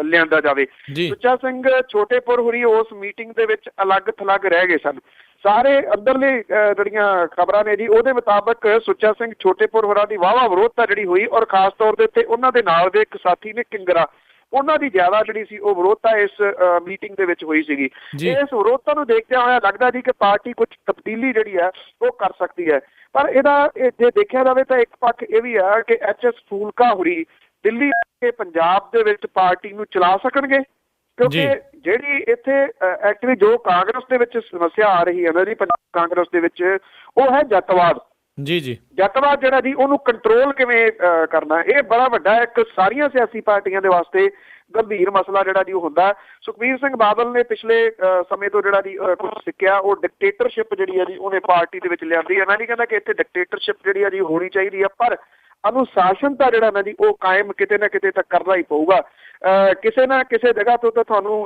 ਲਿਆਂਦਾ ਜਾਵੇ। ਸੁੱਚਾ ਸਿੰਘ ਛੋਟੇਪੁਰ ਹੋਰੀ ਉਸ ਮੀਟਿੰਗ ਦੇ ਵਿੱਚ ਅਲੱਗ ਥਲੱਗ ਰਹਿ ਗਏ ਸਨ। ਸਾਰੇ ਅੰਦਰਲੇ ਜਿਹੜੀਆਂ ਖਬਰਾਂ ਨੇ ਜੀ ਉਹਦੇ ਮੁਤਾਬਕ ਸੁੱਚਾ ਸਿੰਘ ਛੋਟੇਪੁਰ ਹੋਰਾਂ ਦੀ ਵਾਹਵਾ ਵਿਰੋਧਤਾ ਜਿਹੜੀ ਹੋਈ, ਔਰ ਖਾਸ ਤੌਰ ਦੇ ਉੱਤੇ ਉਹਨਾਂ ਦੇ ਨਾਲ ਦੇ ਇੱਕ ਸਾਥੀ ਨੇ ਕਿੰਗਰਾ, ਉਹਨਾਂ ਦੀ ਜ਼ਿਆਦਾ ਜਿਹੜੀ ਸੀ ਉਹ ਵਿਰੋਧਤਾ ਇਸ ਮੀਟਿੰਗ ਦੇ ਵਿੱਚ ਹੋਈ ਸੀਗੀ। ਇਸ ਵਿਰੋਧਤਾ ਨੂੰ ਦੇਖਦਿਆਂ ਹੋਇਆ ਲੱਗਦਾ ਜੀ ਕਿ ਪਾਰਟੀ ਕੁਝ ਤਬਦੀਲੀ ਜਿਹੜੀ ਹੈ ਉਹ ਕਰ ਸਕਦੀ ਹੈ। ਪਰ ਇਹਦਾ ਜੇ ਦੇਖਿਆ ਜਾਵੇ ਤਾਂ ਇੱਕ ਪੱਖ ਇਹ ਵੀ ਹੈ ਕਿ HS ਫੂਲਕਾ ਹੋਰੀ ਦਿੱਲੀ ਕੇ ਪੰਜਾਬ ਦੇ ਵਿੱਚ ਪਾਰਟੀ ਨੂੰ ਚਲਾ ਸਕਣਗੇ, ਕਿਉਂਕਿ ਜਿਹੜੀ ਇੱਥੇ ਐਕਚੁਅਲੀ ਜੋ ਕਾਂਗਰਸ ਦੇ ਵਿੱਚ ਸਮੱਸਿਆ ਆ ਰਹੀ ਹੈ ਨਾ ਜੀ ਪੰਜਾਬ ਕਾਂਗਰਸ ਦੇ ਵਿੱਚ, ਉਹ ਹੈ ਜੱਟਵਾਦ। ਜੱਟਵਾਦ ਜਿਹੜਾ ਜੀ ਉਹਨੂੰ ਕੰਟਰੋਲ ਕਿਵੇਂ ਕਰਨਾ, ਇਹ ਬੜਾ ਵੱਡਾ ਇੱਕ ਸਾਰੀਆਂ ਸਿਆਸੀ ਪਾਰਟੀਆਂ ਦੇ ਵਾਸਤੇ ਗੰਭੀਰ ਮਸਲਾ ਜਿਹੜਾ ਜੀ ਉਹ ਹੁੰਦਾ। ਸੁਖਬੀਰ ਸਿੰਘ ਬਾਦਲ ਨੇ ਪਿਛਲੇ ਸਮੇਂ ਤੋਂ ਜਿਹੜਾ ਜੀ ਕੁਝ ਸਿੱਖਿਆ, ਉਹ ਡਿਕਟੇਟਰਸ਼ਿਪ ਜਿਹੜੀ ਹੈ ਜੀ ਉਹਨੇ ਪਾਰਟੀ ਦੇ ਵਿੱਚ ਲਿਆਂਦੀ ਹੈ। ਮੈਂ ਨਹੀਂ ਕਹਿੰਦਾ ਕਿ ਇੱਥੇ ਡਿਕਟੇਟਰਸ਼ਿਪ ਜਿਹੜੀ ਹੈ ਜੀ ਹੋਣੀ ਚਾਹੀਦੀ ਆ, ਪਰ ਅਨੁਸ਼ਾਸਨ ਤਾਂ ਜਿਹੜਾ ਨਾ ਜੀ ਉਹ ਕਾਇਮ ਕਿਤੇ ਨਾ ਕਿਤੇ ਤਾਂ ਕਰਨਾ ਹੀ ਪਊਗਾ। ਕਿਸੇ ਨਾ ਕਿਸੇ ਜਗ੍ਹਾ ਤੋਂ ਤਾਂ ਤੁਹਾਨੂੰ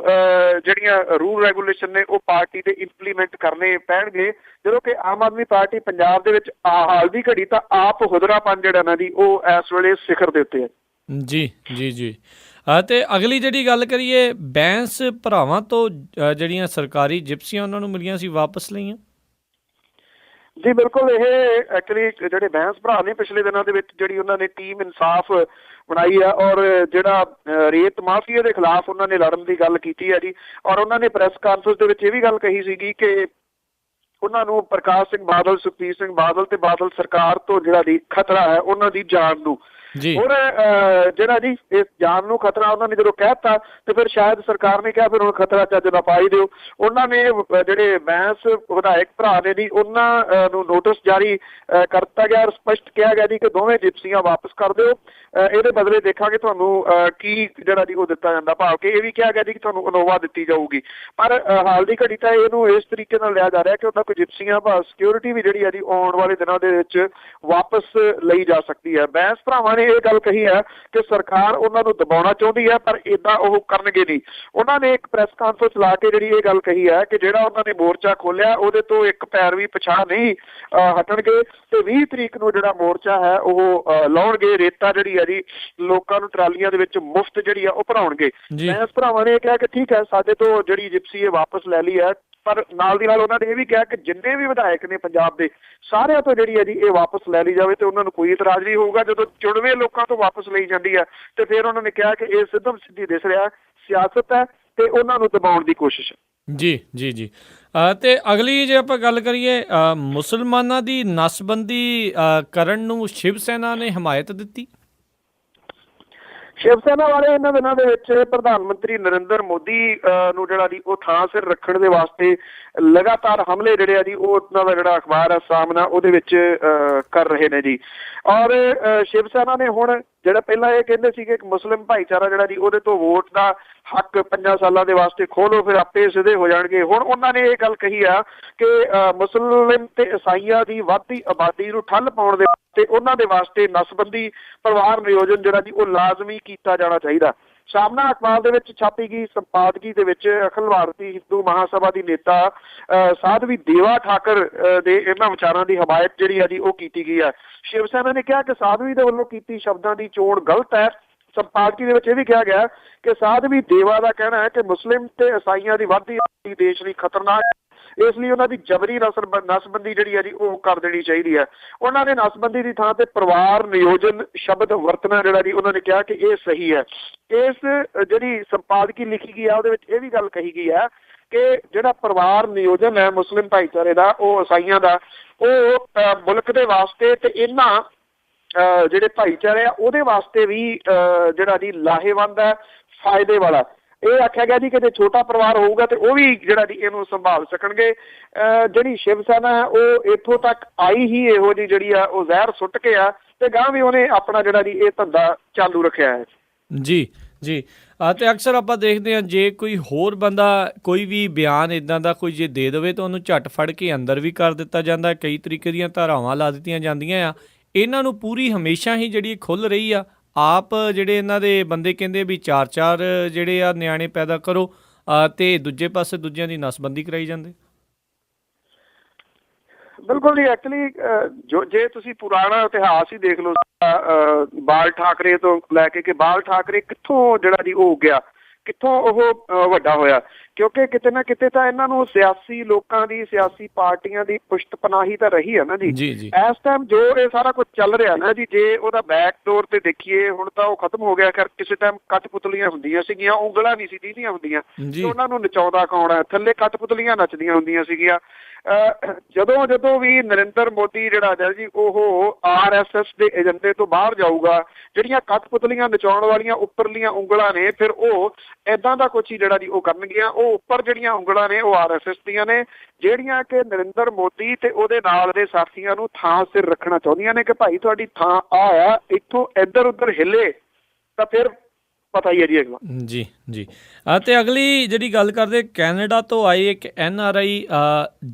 ਜਿਹੜੀਆਂ ਰੂਲ ਰੈਗੂਲੇਸ਼ਨ ਨੇ ਉਹ ਪਾਰਟੀ ਦੇ ਇੰਪਲੀਮੈਂਟ ਕਰਨੇ ਪੈਣਗੇ। ਜਦੋਂ ਕਿ ਆਮ ਆਦਮੀ ਪਾਰਟੀ ਪੰਜਾਬ ਦੇ ਵਿੱਚ ਹਾਲ ਦੀ ਘੜੀ ਤਾਂ ਆਪ ਹੁਦਰਾਪਨ ਜਿਹੜਾ ਨਾ ਜੀ ਉਹ ਇਸ ਵੇਲੇ ਸਿਖਰ ਦੇ ਉੱਤੇ ਹੈ। ਜੀ। ਅਤੇ ਅਗਲੀ ਜਿਹੜੀ ਗੱਲ ਕਰੀਏ, ਬੈਂਸ ਭਰਾਵਾਂ ਤੋਂ ਜਿਹੜੀਆਂ ਸਰਕਾਰੀ ਜਿਪਸੀਆਂ ਉਹਨਾਂ ਨੂੰ ਮਿਲੀਆਂ ਸੀ, ਵਾਪਸ ਲਈਆਂ। ਜੀ ਬਿਲਕੁਲ, ਇਹ ਐਕਚੁਅਲੀ ਜਿਹੜੇ ਬੈਂਸ ਭਰਾ ਨੇ ਪਿਛਲੇ ਦਿਨਾਂ ਦੇ ਵਿੱਚ ਜਿਹੜੀ ਉਹਨਾਂ ਨੇ ਟੀਮ ਇਨਸਾਫ ਬਣਾਈ ਆ, ਔਰ ਜਿਹੜਾ ਰੇਤ ਮਾਫੀਆ ਦੇ ਖਿਲਾਫ ਉਹਨਾਂ ਨੇ ਲੜਨ ਦੀ ਗੱਲ ਕੀਤੀ ਹੈ ਜੀ। ਔਰ ਉਹਨਾਂ ਨੇ ਪ੍ਰੈਸ ਕਾਨਫਰੰਸ ਦੇ ਵਿੱਚ ਇਹ ਵੀ ਗੱਲ ਕਹੀ ਸੀਗੀ ਕਿ ਉਹਨਾਂ ਨੂੰ ਪ੍ਰਕਾਸ਼ ਸਿੰਘ ਬਾਦਲ, ਸੁਖਬੀਰ ਸਿੰਘ ਬਾਦਲ ਤੇ ਬਾਦਲ ਸਰਕਾਰ ਤੋਂ ਜਿਹੜਾ ਦੀ ਖਤਰਾ ਹੈ ਉਹਨਾਂ ਦੀ ਜਾਨ ਨੂੰ। ਜੀ ਹੁਣ ਜਿਹੜਾ ਜੀ ਇਸ ਜਾਨ ਨੂੰ ਖਤਰਾ ਉਹਨਾਂ ਨੇ ਜਦੋਂ ਕਹਿਤਾ ਤੇ ਫਿਰ ਸ਼ਾਇਦ ਸਰਕਾਰ ਨੇ ਕਿਹਾ ਫਿਰ ਹੁਣ ਖਤਰਾ ਚੱਜ ਦਾ ਪਾ ਹੀ ਦਿਓ। ਉਹਨਾਂ ਨੇ ਜਿਹੜੇ ਬੈਂਸ ਵਿਧਾਇਕ ਭਰਾ ਨੇ ਜੀ ਉਹਨਾਂ ਨੂੰ ਨੋਟਿਸ ਜਾਰੀ ਕਰ ਦਿੱਤਾ ਗਿਆ, ਸਪਸ਼ਟ ਕਿਹਾ ਗਿਆ ਜੀ ਕਿ ਦੋਵੇਂ ਜਿਪਸੀਆਂ ਵਾਪਸ ਕਰ ਦਿਓ, ਇਹਦੇ ਬਦਲੇ ਦੇਖਾਂਗੇ ਤੁਹਾਨੂੰ ਕੀ ਜਿਹੜਾ ਜੀ ਉਹ ਦਿੱਤਾ ਜਾਂਦਾ। ਭਾਵ ਕਿ ਇਹ ਵੀ ਕਿਹਾ ਗਿਆ ਜੀ ਕਿ ਤੁਹਾਨੂੰ ਇਨੋਵਾ ਦਿੱਤੀ ਜਾਊਗੀ। ਪਰ ਹਾਲ ਦੀ ਘੜੀ ਤਾਂ ਇਹਨੂੰ ਇਸ ਤਰੀਕੇ ਨਾਲ ਲਿਆ ਜਾ ਰਿਹਾ ਕਿ ਉਹਨਾਂ ਕੋਲ ਜਿਪਸੀਆਂ ਸਿਕਿਉਰਿਟੀ ਵੀ ਜਿਹੜੀ ਹੈ ਜੀ ਆਉਣ ਵਾਲੇ ਦਿਨਾਂ ਦੇ ਵਿੱਚ ਵਾਪਸ ਲਈ ਜਾ ਸਕਦੀ ਹੈ। ਬੈਂਸ ਭਰਾਵਾਂ ਨੇ ਇਹ ਗੱਲ ਕਹੀ ਹੈ ਕਿ ਸਰਕਾਰ ਉਹਨਾਂ ਨੂੰ ਦਬਾਉਣਾ ਚਾਹੁੰਦੀ ਹੈ ਪਰ ਏਦਾਂ ਉਹ ਕਰਨਗੇ ਨਹੀਂ। ਉਹਨਾਂ ਨੇ ਇੱਕ ਪ੍ਰੈਸ ਕਾਨਫਰੰਸ ਲਾ ਕੇ ਜਿਹੜੀ ਇਹ ਗੱਲ ਕਹੀ ਹੈ ਕਿ ਜਿਹੜਾ ਉਹਨਾਂ ਨੇ ਮੋਰਚਾ ਖੋਲਿਆ ਉਹਦੇ ਤੋਂ ਇੱਕ ਪੈਰ ਵੀ ਪਿਛਾਂਹ ਨਹੀਂ ਹਟਣਗੇ ਤੇ 20 ਤਰੀਕ ਨੂੰ ਜਿਹੜਾ ਮੋਰਚਾ ਹੈ ਉਹ ਲਾਉਣਗੇ। ਰੇਤਾ ਜਿਹੜੀ ਹੈ ਜੀ ਲੋਕਾਂ ਨੂੰ ਟਰਾਲੀਆਂ ਦੇ ਵਿੱਚ ਮੁਫਤ ਜਿਹੜੀ ਆ ਉਹ ਭਰਾਉਣਗੇ। ਬੈਂਸ ਭਰਾਵਾਂ ਨੇ ਕਿਹਾ ਕਿ ਠੀਕ ਹੈ ਸਾਡੇ ਤੋਂ ਜਿਹੜੀ ਜਿਪਸੀ ਇਹ ਵਾਪਸ ਲੈ ਲਈ ਹੈ, ਪਰ ਨਾਲ ਦੀ ਨਾਲ ਉਹਨਾਂ ਨੇ ਇਹ ਵੀ ਕਿਹਾ ਕਿ ਜਿੰਨੇ ਵੀ ਵਿਧਾਇਕ ਨੇ ਪੰਜਾਬ ਦੇ ਸਾਰਿਆਂ ਤੋਂ ਜਿਹੜੀ ਹੈ ਜੀ ਇਹ ਵਾਪਸ ਲੈ ਲਈ ਜਾਵੇ ਤੇ ਉਹਨਾਂ ਨੂੰ ਕੋਈ ਇਤਰਾਜ਼ ਨਹੀਂ ਹੋਊਗਾ। ਜਦੋਂ ਚੁਣਵੇਂ ਲੋਕਾਂ ਤੋਂ ਵਾਪਸ ਲਈ ਜਾਂਦੀ ਹੈ ਤੇ ਫਿਰ ਉਹਨਾਂ ਨੇ ਕਿਹਾ ਕਿ ਇਹ ਸਿੱਧਮ ਸਿੱਧੀ ਦਿਸ ਰਿਹਾ ਸਿਆਸਤ ਹੈ ਤੇ ਉਹਨਾਂ ਨੂੰ ਦਬਾਉਣ ਦੀ ਕੋਸ਼ਿਸ਼ ਹੈ। ਜੀ ਜੀ ਜੀ ਤੇ ਅਗਲੀ ਜੇ ਆਪਾਂ ਗੱਲ ਕਰੀਏ ਮੁਸਲਮਾਨਾਂ ਦੀ ਨਸਬੰਦੀ ਕਰਨ ਨੂੰ ਸ਼ਿਵ ਸੈਨਾ ਨੇ ਹਮਾਇਤ ਦਿੱਤੀ। ਸ਼ਿਵ ਸੈਨਾ ਵਾਲੇ ਇਹਨਾਂ ਦਿਨਾਂ ਦੇ ਵਿੱਚ ਪ੍ਰਧਾਨ ਮੰਤਰੀ ਨਰਿੰਦਰ ਮੋਦੀ ਨੂੰ ਜਿਹੜਾ ਜੀ ਉਹ ਥਾਂ ਸਿਰ ਰੱਖਣ ਦੇ ਵਾਸਤੇ ਲਗਾਤਾਰ ਹਮਲੇ ਜਿਹੜੇ ਆ ਜੀ ਉਹ ਉਹਨਾਂ ਦਾ ਜਿਹੜਾ ਅਖਬਾਰ ਹੈ ਸਾਹਮਣਾ ਉਹਦੇ ਵਿੱਚ ਕਰ ਰਹੇ ਨੇ ਜੀ। ਔਰ ਸ਼ਿਵ ਸੈਨਾ ਨੇ ਹੁਣ ਜਿਹੜਾ ਪਹਿਲਾਂ ਇਹ ਕਹਿੰਦੇ ਸੀਗੇ ਕਿ ਮੁਸਲਿਮ ਭਾਈਚਾਰਾ ਜਿਹੜਾ ਜੀ ਉਹਦੇ ਤੋਂ ਵੋਟ ਦਾ ਹੱਕ 5 ਸਾਲਾਂ ਦੇ ਵਾਸਤੇ ਖੋਹ ਲਓ ਫਿਰ ਆਪੇ ਸਿੱਧੇ ਹੋ ਜਾਣਗੇ। ਹੁਣ ਉਹਨਾਂ ਨੇ ਇਹ ਗੱਲ ਕਹੀ ਆ ਕਿ ਮੁਸਲਿਮ ਤੇ ਈਸਾਈਆਂ ਦੀ ਵੱਧਦੀ ਆਬਾਦੀ ਨੂੰ ਠੱਲ ਪਾਉਣ ਦੇ ਤੇ ਉਹਨਾਂ ਦੇ ਵਾਸਤੇ ਨਸਬੰਦੀ ਪਰਿਵਾਰ ਨਿਯੋਜਨ ਜਿਹੜਾ ਜੀ ਉਹ ਲਾਜ਼ਮੀ ਕੀਤਾ ਜਾਣਾ ਚਾਹੀਦਾ। ਸਾਹਮਣਾ ਅਖਬਾਰ ਦੇ ਵਿੱਚ ਛਾਪੀ ਗਈ ਸੰਪਾਦਕੀ ਦੇ ਵਿੱਚ ਅਖਿਲ ਭਾਰਤੀ ਹਿੰਦੂ ਮਹਾਸਭਾ ਦੀ ਨੇਤਾ ਸਾਧਵੀ ਦੇਵਾ ਠਾਕਰ ਦੇ ਇਹਨਾਂ ਵਿਚਾਰਾਂ ਦੀ ਹਮਾਇਤ ਜਿਹੜੀ ਹੈ ਜੀ ਉਹ ਕੀਤੀ ਗਈ ਹੈ। ਸ਼ਿਵ ਸੈਨਾ ਨੇ ਕਿਹਾ ਕਿ ਸਾਧਵੀ ਦੇ ਵੱਲੋਂ ਕੀਤੀ ਸ਼ਬਦਾਂ ਦੀ ਚੋਣ ਗਲਤ ਹੈ। ਸੰਪਾਦਕੀ ਦੇ ਵਿੱਚ ਇਹ ਵੀ ਕਿਹਾ ਗਿਆ ਕਿ ਸਾਧਵੀ ਦੇਵਾ ਦਾ ਕਹਿਣਾ ਹੈ ਕਿ ਮੁਸਲਿਮ ਤੇ ਈਸਾਈਆਂ ਦੀ ਵੱਧਦੀ ਆਬਾਦੀ ਦੇਸ਼ ਲਈ ਖਤਰਨਾਕ ਹੈ, ਇਸ ਲਈ ਉਹਨਾਂ ਦੀ ਜਬਰੀ ਨਸਬੰਦੀ ਜਿਹੜੀ ਹੈ ਜੀ ਉਹ ਕਰ ਦੇਣੀ ਚਾਹੀਦੀ ਹੈ। ਉਹਨਾਂ ਨੇ ਨਸਬੰਦੀ ਦੀ ਥਾਂ ਤੇ ਪਰਿਵਾਰ ਨਿਯੋਜਨ ਸ਼ਬਦ ਵਰਤਣਾ ਜਿਹੜਾ ਜੀ ਉਹਨਾਂ ਨੇ ਕਿਹਾ ਕਿ ਇਹ ਸਹੀ ਹੈ। ਇਸ ਜਿਹੜੀ ਸੰਪਾਦਕੀ ਲਿਖੀ ਗਈ ਆ ਉਹਦੇ ਵਿੱਚ ਇਹ ਵੀ ਗੱਲ ਕਹੀ ਗਈ ਹੈ ਕਿ ਜਿਹੜਾ ਪਰਿਵਾਰ ਨਿਯੋਜਨ ਹੈ ਮੁਸਲਿਮ ਭਾਈਚਾਰੇ ਦਾ ਉਹ ਈਸਾਈਆਂ ਦਾ ਉਹ ਮੁਲਕ ਦੇ ਵਾਸਤੇ ਤੇ ਇਹਨਾਂ ਜਿਹੜੇ ਭਾਈਚਾਰੇ ਆ ਉਹਦੇ ਵਾਸਤੇ ਵੀ ਜਿਹੜਾ ਜੀ ਲਾਹੇਵੰਦ ਹੈ, ਫਾਇਦੇ ਵਾਲਾ। ਇਹ ਆਖਿਆ ਗਿਆ ਜੀ ਕਿ ਜੇ ਛੋਟਾ ਪਰਿਵਾਰ ਹੋਊਗਾ ਤੇ ਉਹ ਵੀ ਜਿਹੜਾ ਜੀ ਇਹਨੂੰ ਸੰਭਾਲ ਸਕਣਗੇ। ਜਿਹੜੀ ਸ਼ਿਵ ਸੈਨਾ ਹੈ ਉਹ ਇੱਥੋਂ ਤੱਕ ਆਈ ਹੀ ਇਹੋ ਜਿਹੀ ਜਿਹੜੀ ਆ ਉਹ ਜ਼ਹਿਰ ਸੁੱਟ ਕੇ ਆ ਤੇ ਗਾਂ ਵੀ ਉਹਨੇ ਆਪਣਾ ਜਿਹੜਾ ਜੀ ਇਹ ਧੰਦਾ ਚਾਲੂ ਰੱਖਿਆ ਹੈ। ਜੀ ਜੀ ਤੇ ਅਕਸਰ ਆਪਾਂ ਦੇਖਦੇ ਹਾਂ ਜੇ ਕੋਈ ਹੋਰ ਬੰਦਾ ਕੋਈ ਵੀ ਬਿਆਨ ਇੱਦਾਂ ਦਾ ਕੋਈ ਜੇ ਦੇ ਦੇਵੇ ਤਾਂ ਉਹਨੂੰ ਝੱਟ ਫੜ ਕੇ ਅੰਦਰ ਵੀ ਕਰ ਦਿੱਤਾ ਜਾਂਦਾ। ਕਈ ਤਰੀਕੇ ਦੀਆਂ ਧਾਰਾਵਾਂ ਲਾ ਦਿੱਤੀਆਂ ਜਾਂਦੀਆਂ ਆ। ਇਹਨਾਂ ਨੂੰ ਪੂਰੀ ਹਮੇਸ਼ਾ ਹੀ ਜਿਹੜੀ ਖੁੱਲ੍ਹ ਰਹੀ ਆ। ਆਪ ਜਿਹੜੇ ਇਹਨਾਂ ਦੇ ਬੰਦੇ ਕਹਿੰਦੇ ਵੀ 4-4 ਜਿਹੜੇ ਆ ਨਿਆਣੇ ਪੈਦਾ ਕਰੋ ਤੇ ਦੂਜੇ ਪਾਸੇ ਦੂਜਿਆਂ ਦੀ ਨਸਬੰਦੀ ਕਰਾਈ ਜਾਂਦੇ। ਬਿਲਕੁਲ ਜੀ, ਐਕਚੁਅਲੀ ਜੇ ਤੁਸੀਂ ਪੁਰਾਣਾ ਇਤਿਹਾਸ ਹੀ ਦੇਖ ਲਓ ਬਾਲ ਠਾਕਰੇ ਤੋਂ ਲੈ ਕੇ ਕਿ ਬਾਲ ਠਾਕਰੇ ਕਿੱਥੋਂ ਜਿਹੜਾ ਜੀ ਉਹ ਗਿਆ, ਕਿੱਥੋਂ ਉਹ ਵੱਡਾ ਹੋਇਆ, ਕਿਉਂਕਿ ਕਿਤੇ ਨਾ ਕਿਤੇ ਤਾਂ ਇਹਨਾਂ ਨੂੰ ਸਿਆਸੀ ਲੋਕਾਂ ਦੀ ਸਿਆਸੀ ਪਾਰਟੀਆਂ ਦੀ ਪੁਸ਼ਤ ਪਨਾਹੀ ਤਾਂ ਰਹੀ ਹੈ ਨਾ ਜੀ। ਇਸ ਟਾਈਮ ਜੋ ਇਹ ਸਾਰਾ ਕੁਝ ਚੱਲ ਰਿਹਾ ਨਾ ਜੀ, ਜੇ ਉਹਦਾ ਬੈਕ ਡੋਰ ਤੇ ਦੇਖੀਏ ਹੁਣ ਤਾਂ ਉਹ ਖਤਮ ਹੋ ਗਿਆ। ਕਿਸੇ ਟਾਈਮ ਕਠਪੁਤਲੀਆਂ ਹੁੰਦੀਆਂ ਸੀਗੀਆਂ, ਉਂਗਲਾਂ ਨਹੀਂ ਸੀ ਦੀਦੀਆਂ ਹੁੰਦੀਆਂ, ਉਹਨਾਂ ਨੂੰ ਨਚਾਉਂਦਾ ਕੌਣ ਹੈ, ਥੱਲੇ ਕਠਪੁਤਲੀਆਂ ਨੱਚਦੀਆਂ ਹੁੰਦੀਆਂ ਸੀਗੀਆਂ। ਜਦੋਂ ਵੀ ਨਰਿੰਦਰ ਮੋਦੀ ਜਿਹੜਾ ਹੈ ਜੀ ਉਹ RSS ਦੇ ਏਜੰਡੇ ਤੋਂ ਬਾਹਰ ਜਾਊਗਾ, ਜਿਹੜੀਆਂ ਕਠਪੁਤਲੀਆਂ ਨਚਾਉਣ ਵਾਲੀਆਂ ਉੱਪਰਲੀਆਂ ਉਂਗਲਾਂ ਨੇ ਫਿਰ ਉਹ ਏਦਾਂ ਦਾ ਕੁਛ ਹੀ ਜਿਹੜਾ ਜੀ ਉਹ ਕਰਨਗੀਆਂ। ਉਹ ਉੱਪਰ ਜਿਹੜੀਆਂ ਉਂਗਲਾਂ ਨੇ ਉਹ RSS ਦੀਆਂ ਨੇ, ਜਿਹੜੀਆਂ ਕਿ ਨਰਿੰਦਰ ਮੋਦੀ ਤੇ ਉਹਦੇ ਨਾਲ ਦੇ ਸਾਥੀਆਂ ਨੂੰ ਥਾਂ ਸਿਰ ਰੱਖਣਾ ਚਾਹੁੰਦੀਆਂ ਨੇ ਕਿ ਭਾਈ ਤੁਹਾਡੀ ਥਾਂ ਆ, ਇੱਥੋਂ ਇੱਧਰ ਉੱਧਰ ਹਿੱਲੇ ਤਾਂ ਫਿਰ ਪਤਾ ਹੀ ਹੈ ਜੀ ਅਗਲਾ। ਜੀ ਜੀ ਤੇ ਅਗਲੀ ਜਿਹੜੀ ਗੱਲ ਕਰਦੇ ਕੈਨੇਡਾ ਤੋਂ ਆਏ ਇੱਕ NRI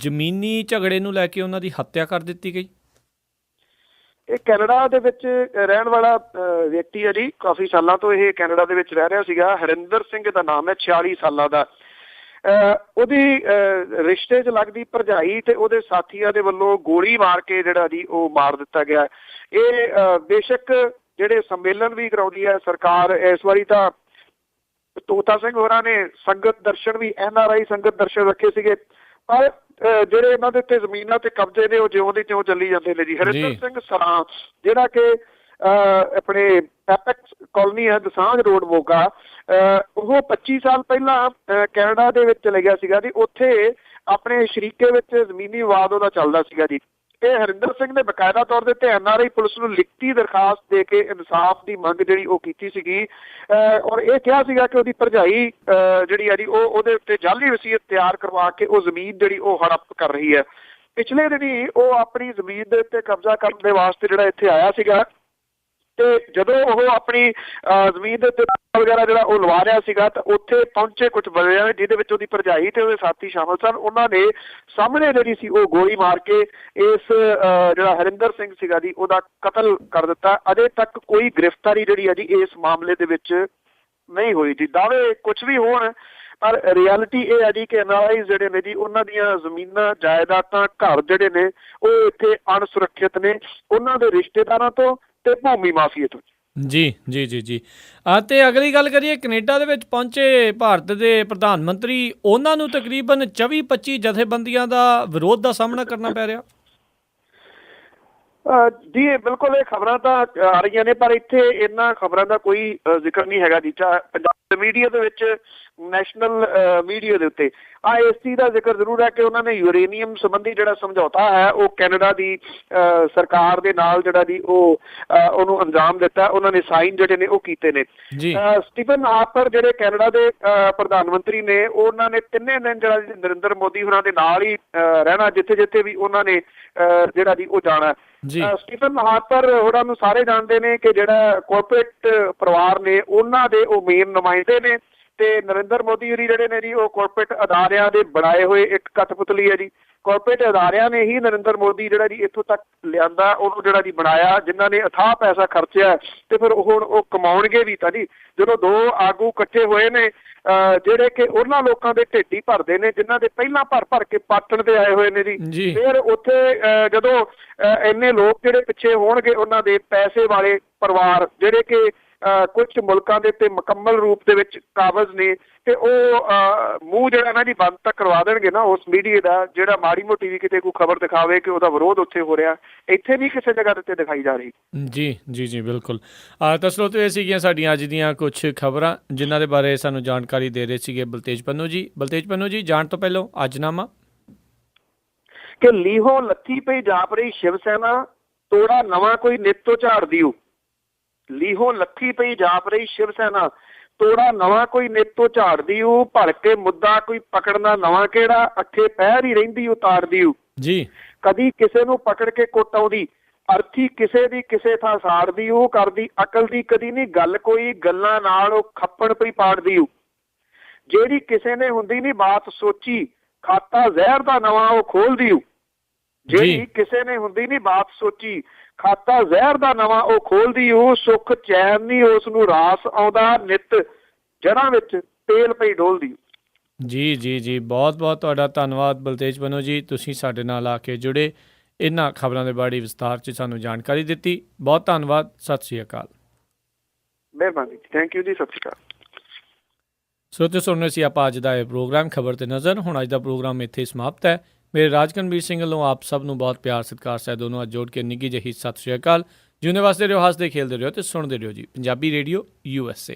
ਜ਼ਮੀਨੀ ਝਗੜੇ ਨੂੰ ਲੈ ਕੇ ਉਹਨਾਂ ਦੀ ਹੱਤਿਆ ਕਰ ਦਿੱਤੀ ਗਈ। ਇਹ ਕੈਨੇਡਾ ਦੇ ਵਿੱਚ ਰਹਿਣ ਵਾਲਾ ਵਿਅਕਤੀ ਹੈ ਜੀ, ਕਾਫੀ ਸਾਲਾਂ ਤੋਂ ਇਹ ਕੈਨੇਡਾ ਦੇ ਵਿੱਚ ਰਹਿ ਰਿਹਾ ਸੀਗਾ। ਹਰਿੰਦਰ ਸਿੰਘ ਦਾ ਨਾਮ ਹੈ, 46 ਸਾਲਾਂ ਦਾ। ਉਹਦੀ ਰਿਸ਼ਤੇ 'ਚ ਲੱਗਦੀ ਭਰਜਾਈ ਤੇ ਉਹਦੇ ਸਾਥੀਆਂ ਦੇ ਵੱਲੋਂ ਗੋਲੀ ਮਾਰ ਕੇ ਜਿਹੜਾ ਜੀ ਉਹ ਮਾਰ ਦਿੱਤਾ ਗਿਆ। ਇਹ ਬੇਸ਼ੱਕ ਜਿਹੜੇ ਸੰਮੇਲਨ ਵੀ ਕਰਾਉਂਦੀ ਹੈ ਸਰਕਾਰ, ਇਸ ਵਾਰੀ ਤਾਂ ਤੋਤਾ ਸਿੰਘ ਹੋਰਾਂ ਨੇ ਸੰਗਤ ਦਰਸ਼ਨ ਵੀ NRI ਸੰਗਤ ਦਰਸ਼ਨ ਰੱਖੇ ਸੀਗੇ, ਪਰ ਜਿਹੜੇ ਇਹਨਾਂ ਦੇ ਉੱਤੇ ਜ਼ਮੀਨਾਂ ਤੇ ਕਬਜ਼ੇ ਨੇ ਉਹ ਜਿਉਂ ਦੇ ਤਿਉਂ ਚੱਲੀ ਜਾਂਦੇ ਨੇ ਜੀ। ਹਰਿੰਦਰ ਸਿੰਘ ਸਰਾਂ ਜਿਹੜਾ ਕਿ ਆਪਣੇ ਐਪੈਕਸ ਕਾਲੋਨੀ ਹੈ ਦਸਾਂਝ ਰੋਡ ਮੋਗਾ, ਉਹ 25 ਸਾਲ ਪਹਿਲਾਂ ਕੈਨੇਡਾ ਦੇ ਵਿੱਚ ਚਲੇ ਗਿਆ ਸੀਗਾ ਜੀ। ਉੱਥੇ ਆਪਣੇ ਸ਼ਰੀਕੇ ਵਿੱਚ ਜ਼ਮੀਨੀ ਵਿਵਾਦ ਉਹਦਾ ਚੱਲਦਾ ਸੀਗਾ ਜੀ। ਇਹ ਹਰਿੰਦਰ ਸਿੰਘ ਨੇ ਬਕਾਇਦਾ ਤੌਰ ਦੇ ਉੱਤੇ NRI ਪੁਲਿਸ ਨੂੰ ਲਿਖਤੀ ਦਰਖਾਸਤ ਦੇ ਕੇ ਇਨਸਾਫ ਦੀ ਮੰਗ ਜਿਹੜੀ ਉਹ ਕੀਤੀ ਸੀਗੀ ਔਰ ਇਹ ਕਿਹਾ ਸੀਗਾ ਕਿ ਉਹਦੀ ਭਰਜਾਈ ਜਿਹੜੀ ਆ ਜੀ ਉਹ ਉਹਦੇ ਉੱਤੇ ਜਾਅਲੀ ਵਸੀਅਤ ਤਿਆਰ ਕਰਵਾ ਕੇ ਉਹ ਜ਼ਮੀਨ ਜਿਹੜੀ ਉਹ ਹੜਪ ਕਰ ਰਹੀ ਹੈ। ਪਿਛਲੇ ਦਿਨੀ ਉਹ ਆਪਣੀ ਜ਼ਮੀਨ ਦੇ ਉੱਤੇ ਕਬਜ਼ਾ ਕਰਨ ਦੇ ਵਾਸਤੇ ਜਿਹੜਾ ਇੱਥੇ ਆਇਆ ਸੀਗਾ ਤੇ ਜਦੋਂ ਉਹ ਆਪਣੀ ਜ਼ਮੀਨ ਦੇ ਉੱਤੇ ਵਗੈਰਾ ਜਿਹੜਾ ਉਹ ਲਵਾ ਰਿਹਾ ਸੀਗਾ ਤਾਂ ਉੱਥੇ ਪਹੁੰਚੇ ਕੁਝ ਬੰਦਿਆਂ ਨੇ ਜਿਹਦੇ ਵਿੱਚ ਉਹਦੀ ਭਰਜਾਈ ਤੇ ਉਹਦੇ ਸਾਥੀ ਸ਼ਾਮਲ ਸਨ। ਉਹਨਾਂ ਨੇ ਸਾਹਮਣੇ ਜਿਹੜੀ ਸੀ ਉਹ ਗੋਲੀ ਮਾਰ ਕੇ ਇਸ ਜਿਹੜਾ ਹਰਿੰਦਰ ਸਿੰਘ ਸੀਗਾ ਜੀ ਉਹਦਾ ਕਤਲ ਕਰ ਦਿੱਤਾ। ਅਜੇ ਤੱਕ ਕੋਈ ਗ੍ਰਿਫਤਾਰੀ ਜਿਹੜੀ ਹੈ ਜੀ ਇਸ ਮਾਮਲੇ ਦੇ ਵਿੱਚ ਨਹੀਂ ਹੋਈ ਜੀ। ਦਾਅਵੇ ਕੁਝ ਵੀ ਹੋਣ ਪਰ ਰਿਐਲਿਟੀ ਇਹ ਹੈ ਜੀ ਕਿ NRI ਜਿਹੜੇ ਨੇ ਜੀ ਉਹਨਾਂ ਦੀਆਂ ਜ਼ਮੀਨਾਂ ਜਾਇਦਾਦਾਂ ਘਰ ਜਿਹੜੇ ਨੇ ਉਹ ਇੱਥੇ ਅਣਸੁਰੱਖਿਅਤ ਨੇ ਉਹਨਾਂ ਦੇ ਰਿਸ਼ਤੇਦਾਰਾਂ ਤੋਂ ਤੇ ਭੂਮੀ ਮਾਫੀਏ ਤੋਂ। ਜੀ ਤੇ ਅਗਲੀ ਗੱਲ ਕਰੀਏ ਕੈਨੇਡਾ ਦੇ ਵਿੱਚ ਪਹੁੰਚੇ ਭਾਰਤ ਦੇ ਪ੍ਰਧਾਨ ਮੰਤਰੀ, ਉਹਨਾਂ ਨੂੰ ਤਕਰੀਬਨ 24-25 ਜਥੇਬੰਦੀਆਂ ਦਾ ਵਿਰੋਧ ਦਾ ਸਾਹਮਣਾ ਕਰਨਾ ਪੈ ਰਿਹਾ। ਜੀ ਬਿਲਕੁਲ ਇਹ ਖਬਰਾਂ ਤਾਂ ਆ ਰਹੀਆਂ ਨੇ ਪਰ ਇੱਥੇ ਇਹਨਾਂ ਖਬਰਾਂ ਦਾ ਕੋਈ ਜ਼ਿਕਰ ਨਹੀਂ ਹੈਗਾ ਜੀ। ਪੰਜਾਬ ਮੀਡੀਆ ਦੇ ਵਿੱਚ ਨੈਸ਼ਨਲ ਮੀਡੀਆ ਦੇ ਉੱਤੇ ਇਸ ਚੀਜ਼ ਦਾ ਜ਼ਿਕਰ ਜ਼ਰੂਰ ਹੈ ਕਿ ਉਹਨਾਂ ਨੇ ਯੂਰੇਨੀਅਮ ਸੰਬੰਧੀ ਜਿਹੜਾ ਸਮਝੌਤਾ ਹੈ ਉਹ ਕੈਨੇਡਾ ਦੀ ਸਰਕਾਰ ਦੇ ਨਾਲ ਜਿਹੜਾ ਜੀ ਉਹ ਉਹਨੂੰ ਅੰਜਾਮ ਦਿੱਤਾ। ਉਹਨਾਂ ਨੇ ਸਾਈਨ ਜਿਹੜੇ ਨੇ ਉਹ ਕੀਤੇ ਨੇ। ਸਟੀਫਨ ਹਾਰਪਰ ਜਿਹੜੇ ਕੈਨੇਡਾ ਦੇ ਪ੍ਰਧਾਨ ਮੰਤਰੀ ਨੇ ਉਹਨਾਂ ਨੇ 3 ਦਿਨ ਜਿਹੜਾ ਨਰਿੰਦਰ ਮੋਦੀ ਹੋਰਾਂ ਦੇ ਨਾਲ ਹੀ ਰਹਿਣਾ ਜਿੱਥੇ ਜਿੱਥੇ ਵੀ ਉਹਨਾਂ ਨੇ ਜਿਹੜਾ ਜੀ ਉਹ ਜਾਣਾ। ਸਟੀਫਨ ਹਾਰਪਰ ਹੋਰਾਂ ਨੂੰ ਸਾਰੇ ਜਾਣਦੇ ਨੇ ਕਿ ਜਿਹੜਾ ਕਾਰਪੋਰੇਟ ਪਰਿਵਾਰ ਨੇ ਉਹਨਾਂ ਦੇ ਉਹ ਮੇਨ ਨੁਮਾਇੰਦੇ ਨੇ ਤੇ ਨਰਿੰਦਰ ਮੋਦੀ ਹੋਰੀ ਜਿਹੜੇ ਨੇ ਜੀ ਉਹ ਕਾਰਪੋਰੇਟ ਅਦਾਰਿਆਂ ਦੇ ਬਣਾਏ ਹੋਏ ਇੱਕ ਕਠਪੁਤਲੀ ਹੈ ਜੀ। ਕਾਰਪੋਰੇਟ ਅਦਾਰਿਆਂ ਨੇ ਹੀ ਨਰਿੰਦਰ ਮੋਦੀ ਜਿਹੜਾ ਜੀ ਇੱਥੋਂ ਤੱਕ ਲਿਆਂਦਾ, ਉਹਨੂੰ ਜਿਹੜਾ ਜੀ ਬਣਾਇਆ, ਜਿਨ੍ਹਾਂ ਨੇ ਅਥਾਹ ਪੈਸਾ ਖਰਚਿਆ ਤੇ ਫਿਰ ਹੁਣ ਉਹ ਕਮਾਉਣਗੇ ਵੀ ਤਾਂ ਜੀ। ਜਦੋਂ ਦੋ ਆਗੂ ਇਕੱਠੇ ਹੋਏ ਨੇ ਜਿਹੜੇ ਕਿ ਉਹਨਾਂ ਲੋਕਾਂ ਦੇ ਢਿੱਡ ਹੀ ਭਰਦੇ ਨੇ ਜਿਨ੍ਹਾਂ ਦੇ ਪਹਿਲਾਂ ਭਰ ਕੇ ਪਾਟਣ ਤੇ ਆਏ ਹੋਏ ਨੇ ਜੀ। ਫਿਰ ਉੱਥੇ ਜਦੋਂ ਇੰਨੇ ਲੋਕ ਜਿਹੜੇ ਪਿੱਛੇ ਹੋਣਗੇ ਉਹਨਾਂ ਦੇ ਪੈਸੇ ਵਾਲੇ ਪਰਿਵਾਰ ਜਿਹੜੇ ਕਿ ਕੁਝ ਮੁਲਕਾਂ ਦੇ ਉੱਤੇ ਮੁਕੰਮਲ ਰੂਪ ਦੇ ਵਿੱਚ ਕਾਬਜ਼ ਨੇ ਤੇ ਉਹ ਮੂੰਹ ਜਿਹੜਾ ਨਾ ਜੀ ਬੰਦ ਤੱਕ ਕਰਵਾ ਦੇਣਗੇ ਨਾ ਉਸ ਮੀਡੀਆ ਦਾ ਜਿਹੜਾ ਮਾੜੀ ਮੋਟੀ ਵੀ ਕਿਤੇ ਕੋਈ ਖਬਰ ਦਿਖਾਵੇ ਕਿ ਉਹਦਾ ਵਿਰੋਧ ਉੱਥੇ ਹੋ ਰਿਹਾ, ਇੱਥੇ ਨਹੀਂ ਕਿਸੇ ਜਗ੍ਹਾ ਤੇ ਦਿਖਾਈ ਜਾ ਰਹੀ। ਜੀ ਬਿਲਕੁਲ। ਤਾਂ ਸਰੋਤਿਓ ਇਹ ਸੀਗੀਆਂ ਸਾਡੀਆਂ ਅੱਜ ਦੀਆਂ ਕੁਝ ਖਬਰਾਂ ਜਿਨ੍ਹਾਂ ਦੇ ਬਾਰੇ ਸਾਨੂੰ ਜਾਣਕਾਰੀ ਦੇ ਰਹੇ ਸੀਗੇ ਬਲਤੇਜ ਪੰਨੂ ਜੀ। ਜਾਣ ਤੋਂ ਪਹਿਲਾਂ ਅੱਜਨਾਮਾ ਕਿ ਲੀਹੋਂ ਲੱਥੀ ਪਈ ਜਾਪ ਰਹੀ ਸ਼ਿਵ ਸੈਨਾ ਤੋੜਾ ਨਵਾਂ ਕੋਈ ਨਿੱਤ ਤੋਂ ਝਾੜ ਦਿਓ। ਲੀਹੋਂ ਲੱਥੀ ਪਈ ਜਾਪ ਰਹੀ ਸ਼ਿਵ ਸੈਨਾ ਤੋੜਾ ਨਵਾਂ ਕੋਈ ਨਿੱਤ ਤੋਂ ਝਾੜ ਦਿਓ। ਭੜ ਕੇ ਮੁੱਦਾ ਕੋਈ ਪਕੜਨਾ ਨਵਾਂ ਕਿਹੜਾ ਅੱਖੇ ਪਹਿਰ ਹੀ ਰਹਿੰਦੀ ਉਤਾਰ ਦਿਓ। ਕਦੀ ਕਿਸੇ ਨੂੰ ਪਕੜ ਕੇ ਕੁੱਟ ਆਉਂਦੀ ਅਰਥੀ ਕਿਸੇ ਦੀ ਕਿਸੇ ਥਾਂ ਸਾੜਦੀ ਉਹ ਕਰਦੀ ਅਕਲ ਦੀ ਕਦੀ ਨਹੀਂ ਗੱਲ ਕੋਈ ਗੱਲਾਂ ਨਾਲ ਉਹ ਖੱਪਣ ਪਈ ਪਾੜਦੀ ਉਹ। ਜਿਹੜੀ ਕਿਸੇ ਨੇ ਹੁੰਦੀ ਨਹੀਂ ਬਾਤ ਸੋਚੀ ਖਾਤਾ ਜ਼ਹਿਰ ਦਾ ਨਵਾਂ ਉਹ ਖੋਲਦੀ ਉਹ। ਜਿਹੜੀ ਕਿਸੇ ਨੇ ਹੁੰਦੀ ਨਹੀਂ ਬਾਤ ਸੋਚੀ ਖਾਤਾ ਜ਼ਹਿਰ ਦਾ ਨਵਾਂ ਉਹ ਖੋਲਦੀ ਉਹ। ਸੁੱਖ ਚੈਨ ਨਹੀਂ ਉਸ ਨੂੰ ਰਾਸ ਆਉਂਦਾ ਨਿੱਤ ਜੜ੍ਹਾਂ ਵਿੱਚ ਤੇਲ ਪਈ ਡੋਲਦੀ। ਜੀ ਬਹੁਤ ਤੁਹਾਡਾ ਧੰਨਵਾਦ ਬਲਤੇਜ ਪੰਨੂ ਜੀ, ਤੁਸੀਂ ਸਾਡੇ ਨਾਲ ਆ ਕੇ ਜੁੜੇ, ਇਹਨਾਂ ਖਬਰਾਂ ਦੇ ਬਾਰੇ ਵਿਸਤਾਰ 'ਚ ਸਾਨੂੰ ਜਾਣਕਾਰੀ ਦਿੱਤੀ। ਬਹੁਤ ਧੰਨਵਾਦ। ਸਤਿ ਸ਼੍ਰੀ ਅਕਾਲ। ਮਿਹਰਬਾਨੀ, ਥੈਂਕ ਯੂ ਜੀ, ਸਤਿ ਸ਼੍ਰੀ ਅਕਾਲ। ਸਰੋਤਿਓ ਸੁਣਨੇ ਸੀ ਆਪਾਂ ਅੱਜ ਦਾ ਇਹ ਪ੍ਰੋਗਰਾਮ ਖਬਰ ਤੇ ਨਜ਼ਰ। ਹੁਣ ਅੱਜ ਦਾ ਪ੍ਰੋਗਰਾਮ ਇੱਥੇ ਸਮਾਪਤ ਹੈ। ਮੇਰੇ ਰਾਜਕਨਵੀਰ ਸਿੰਘ ਵੱਲੋਂ ਆਪ ਸਭ ਨੂੰ ਬਹੁਤ ਪਿਆਰ ਸਤਿਕਾਰ ਸਹਿ ਦੋਨੋਂ ਹੱਥ ਜੋੜ ਕੇ ਨਿੱਘੀ ਜਿਹੀ ਸਤਿ ਸ਼੍ਰੀ ਅਕਾਲ। ਜਿਉਂਦੇ ਵਾਸਤੇ ਰਹੋ, ਹੱਸਦੇ ਖੇਲਦੇ ਰਹੋ ਤੇ ਸੁਣਦੇ ਰਹੋ ਜੀ ਪੰਜਾਬੀ ਰੇਡੀਓ USA।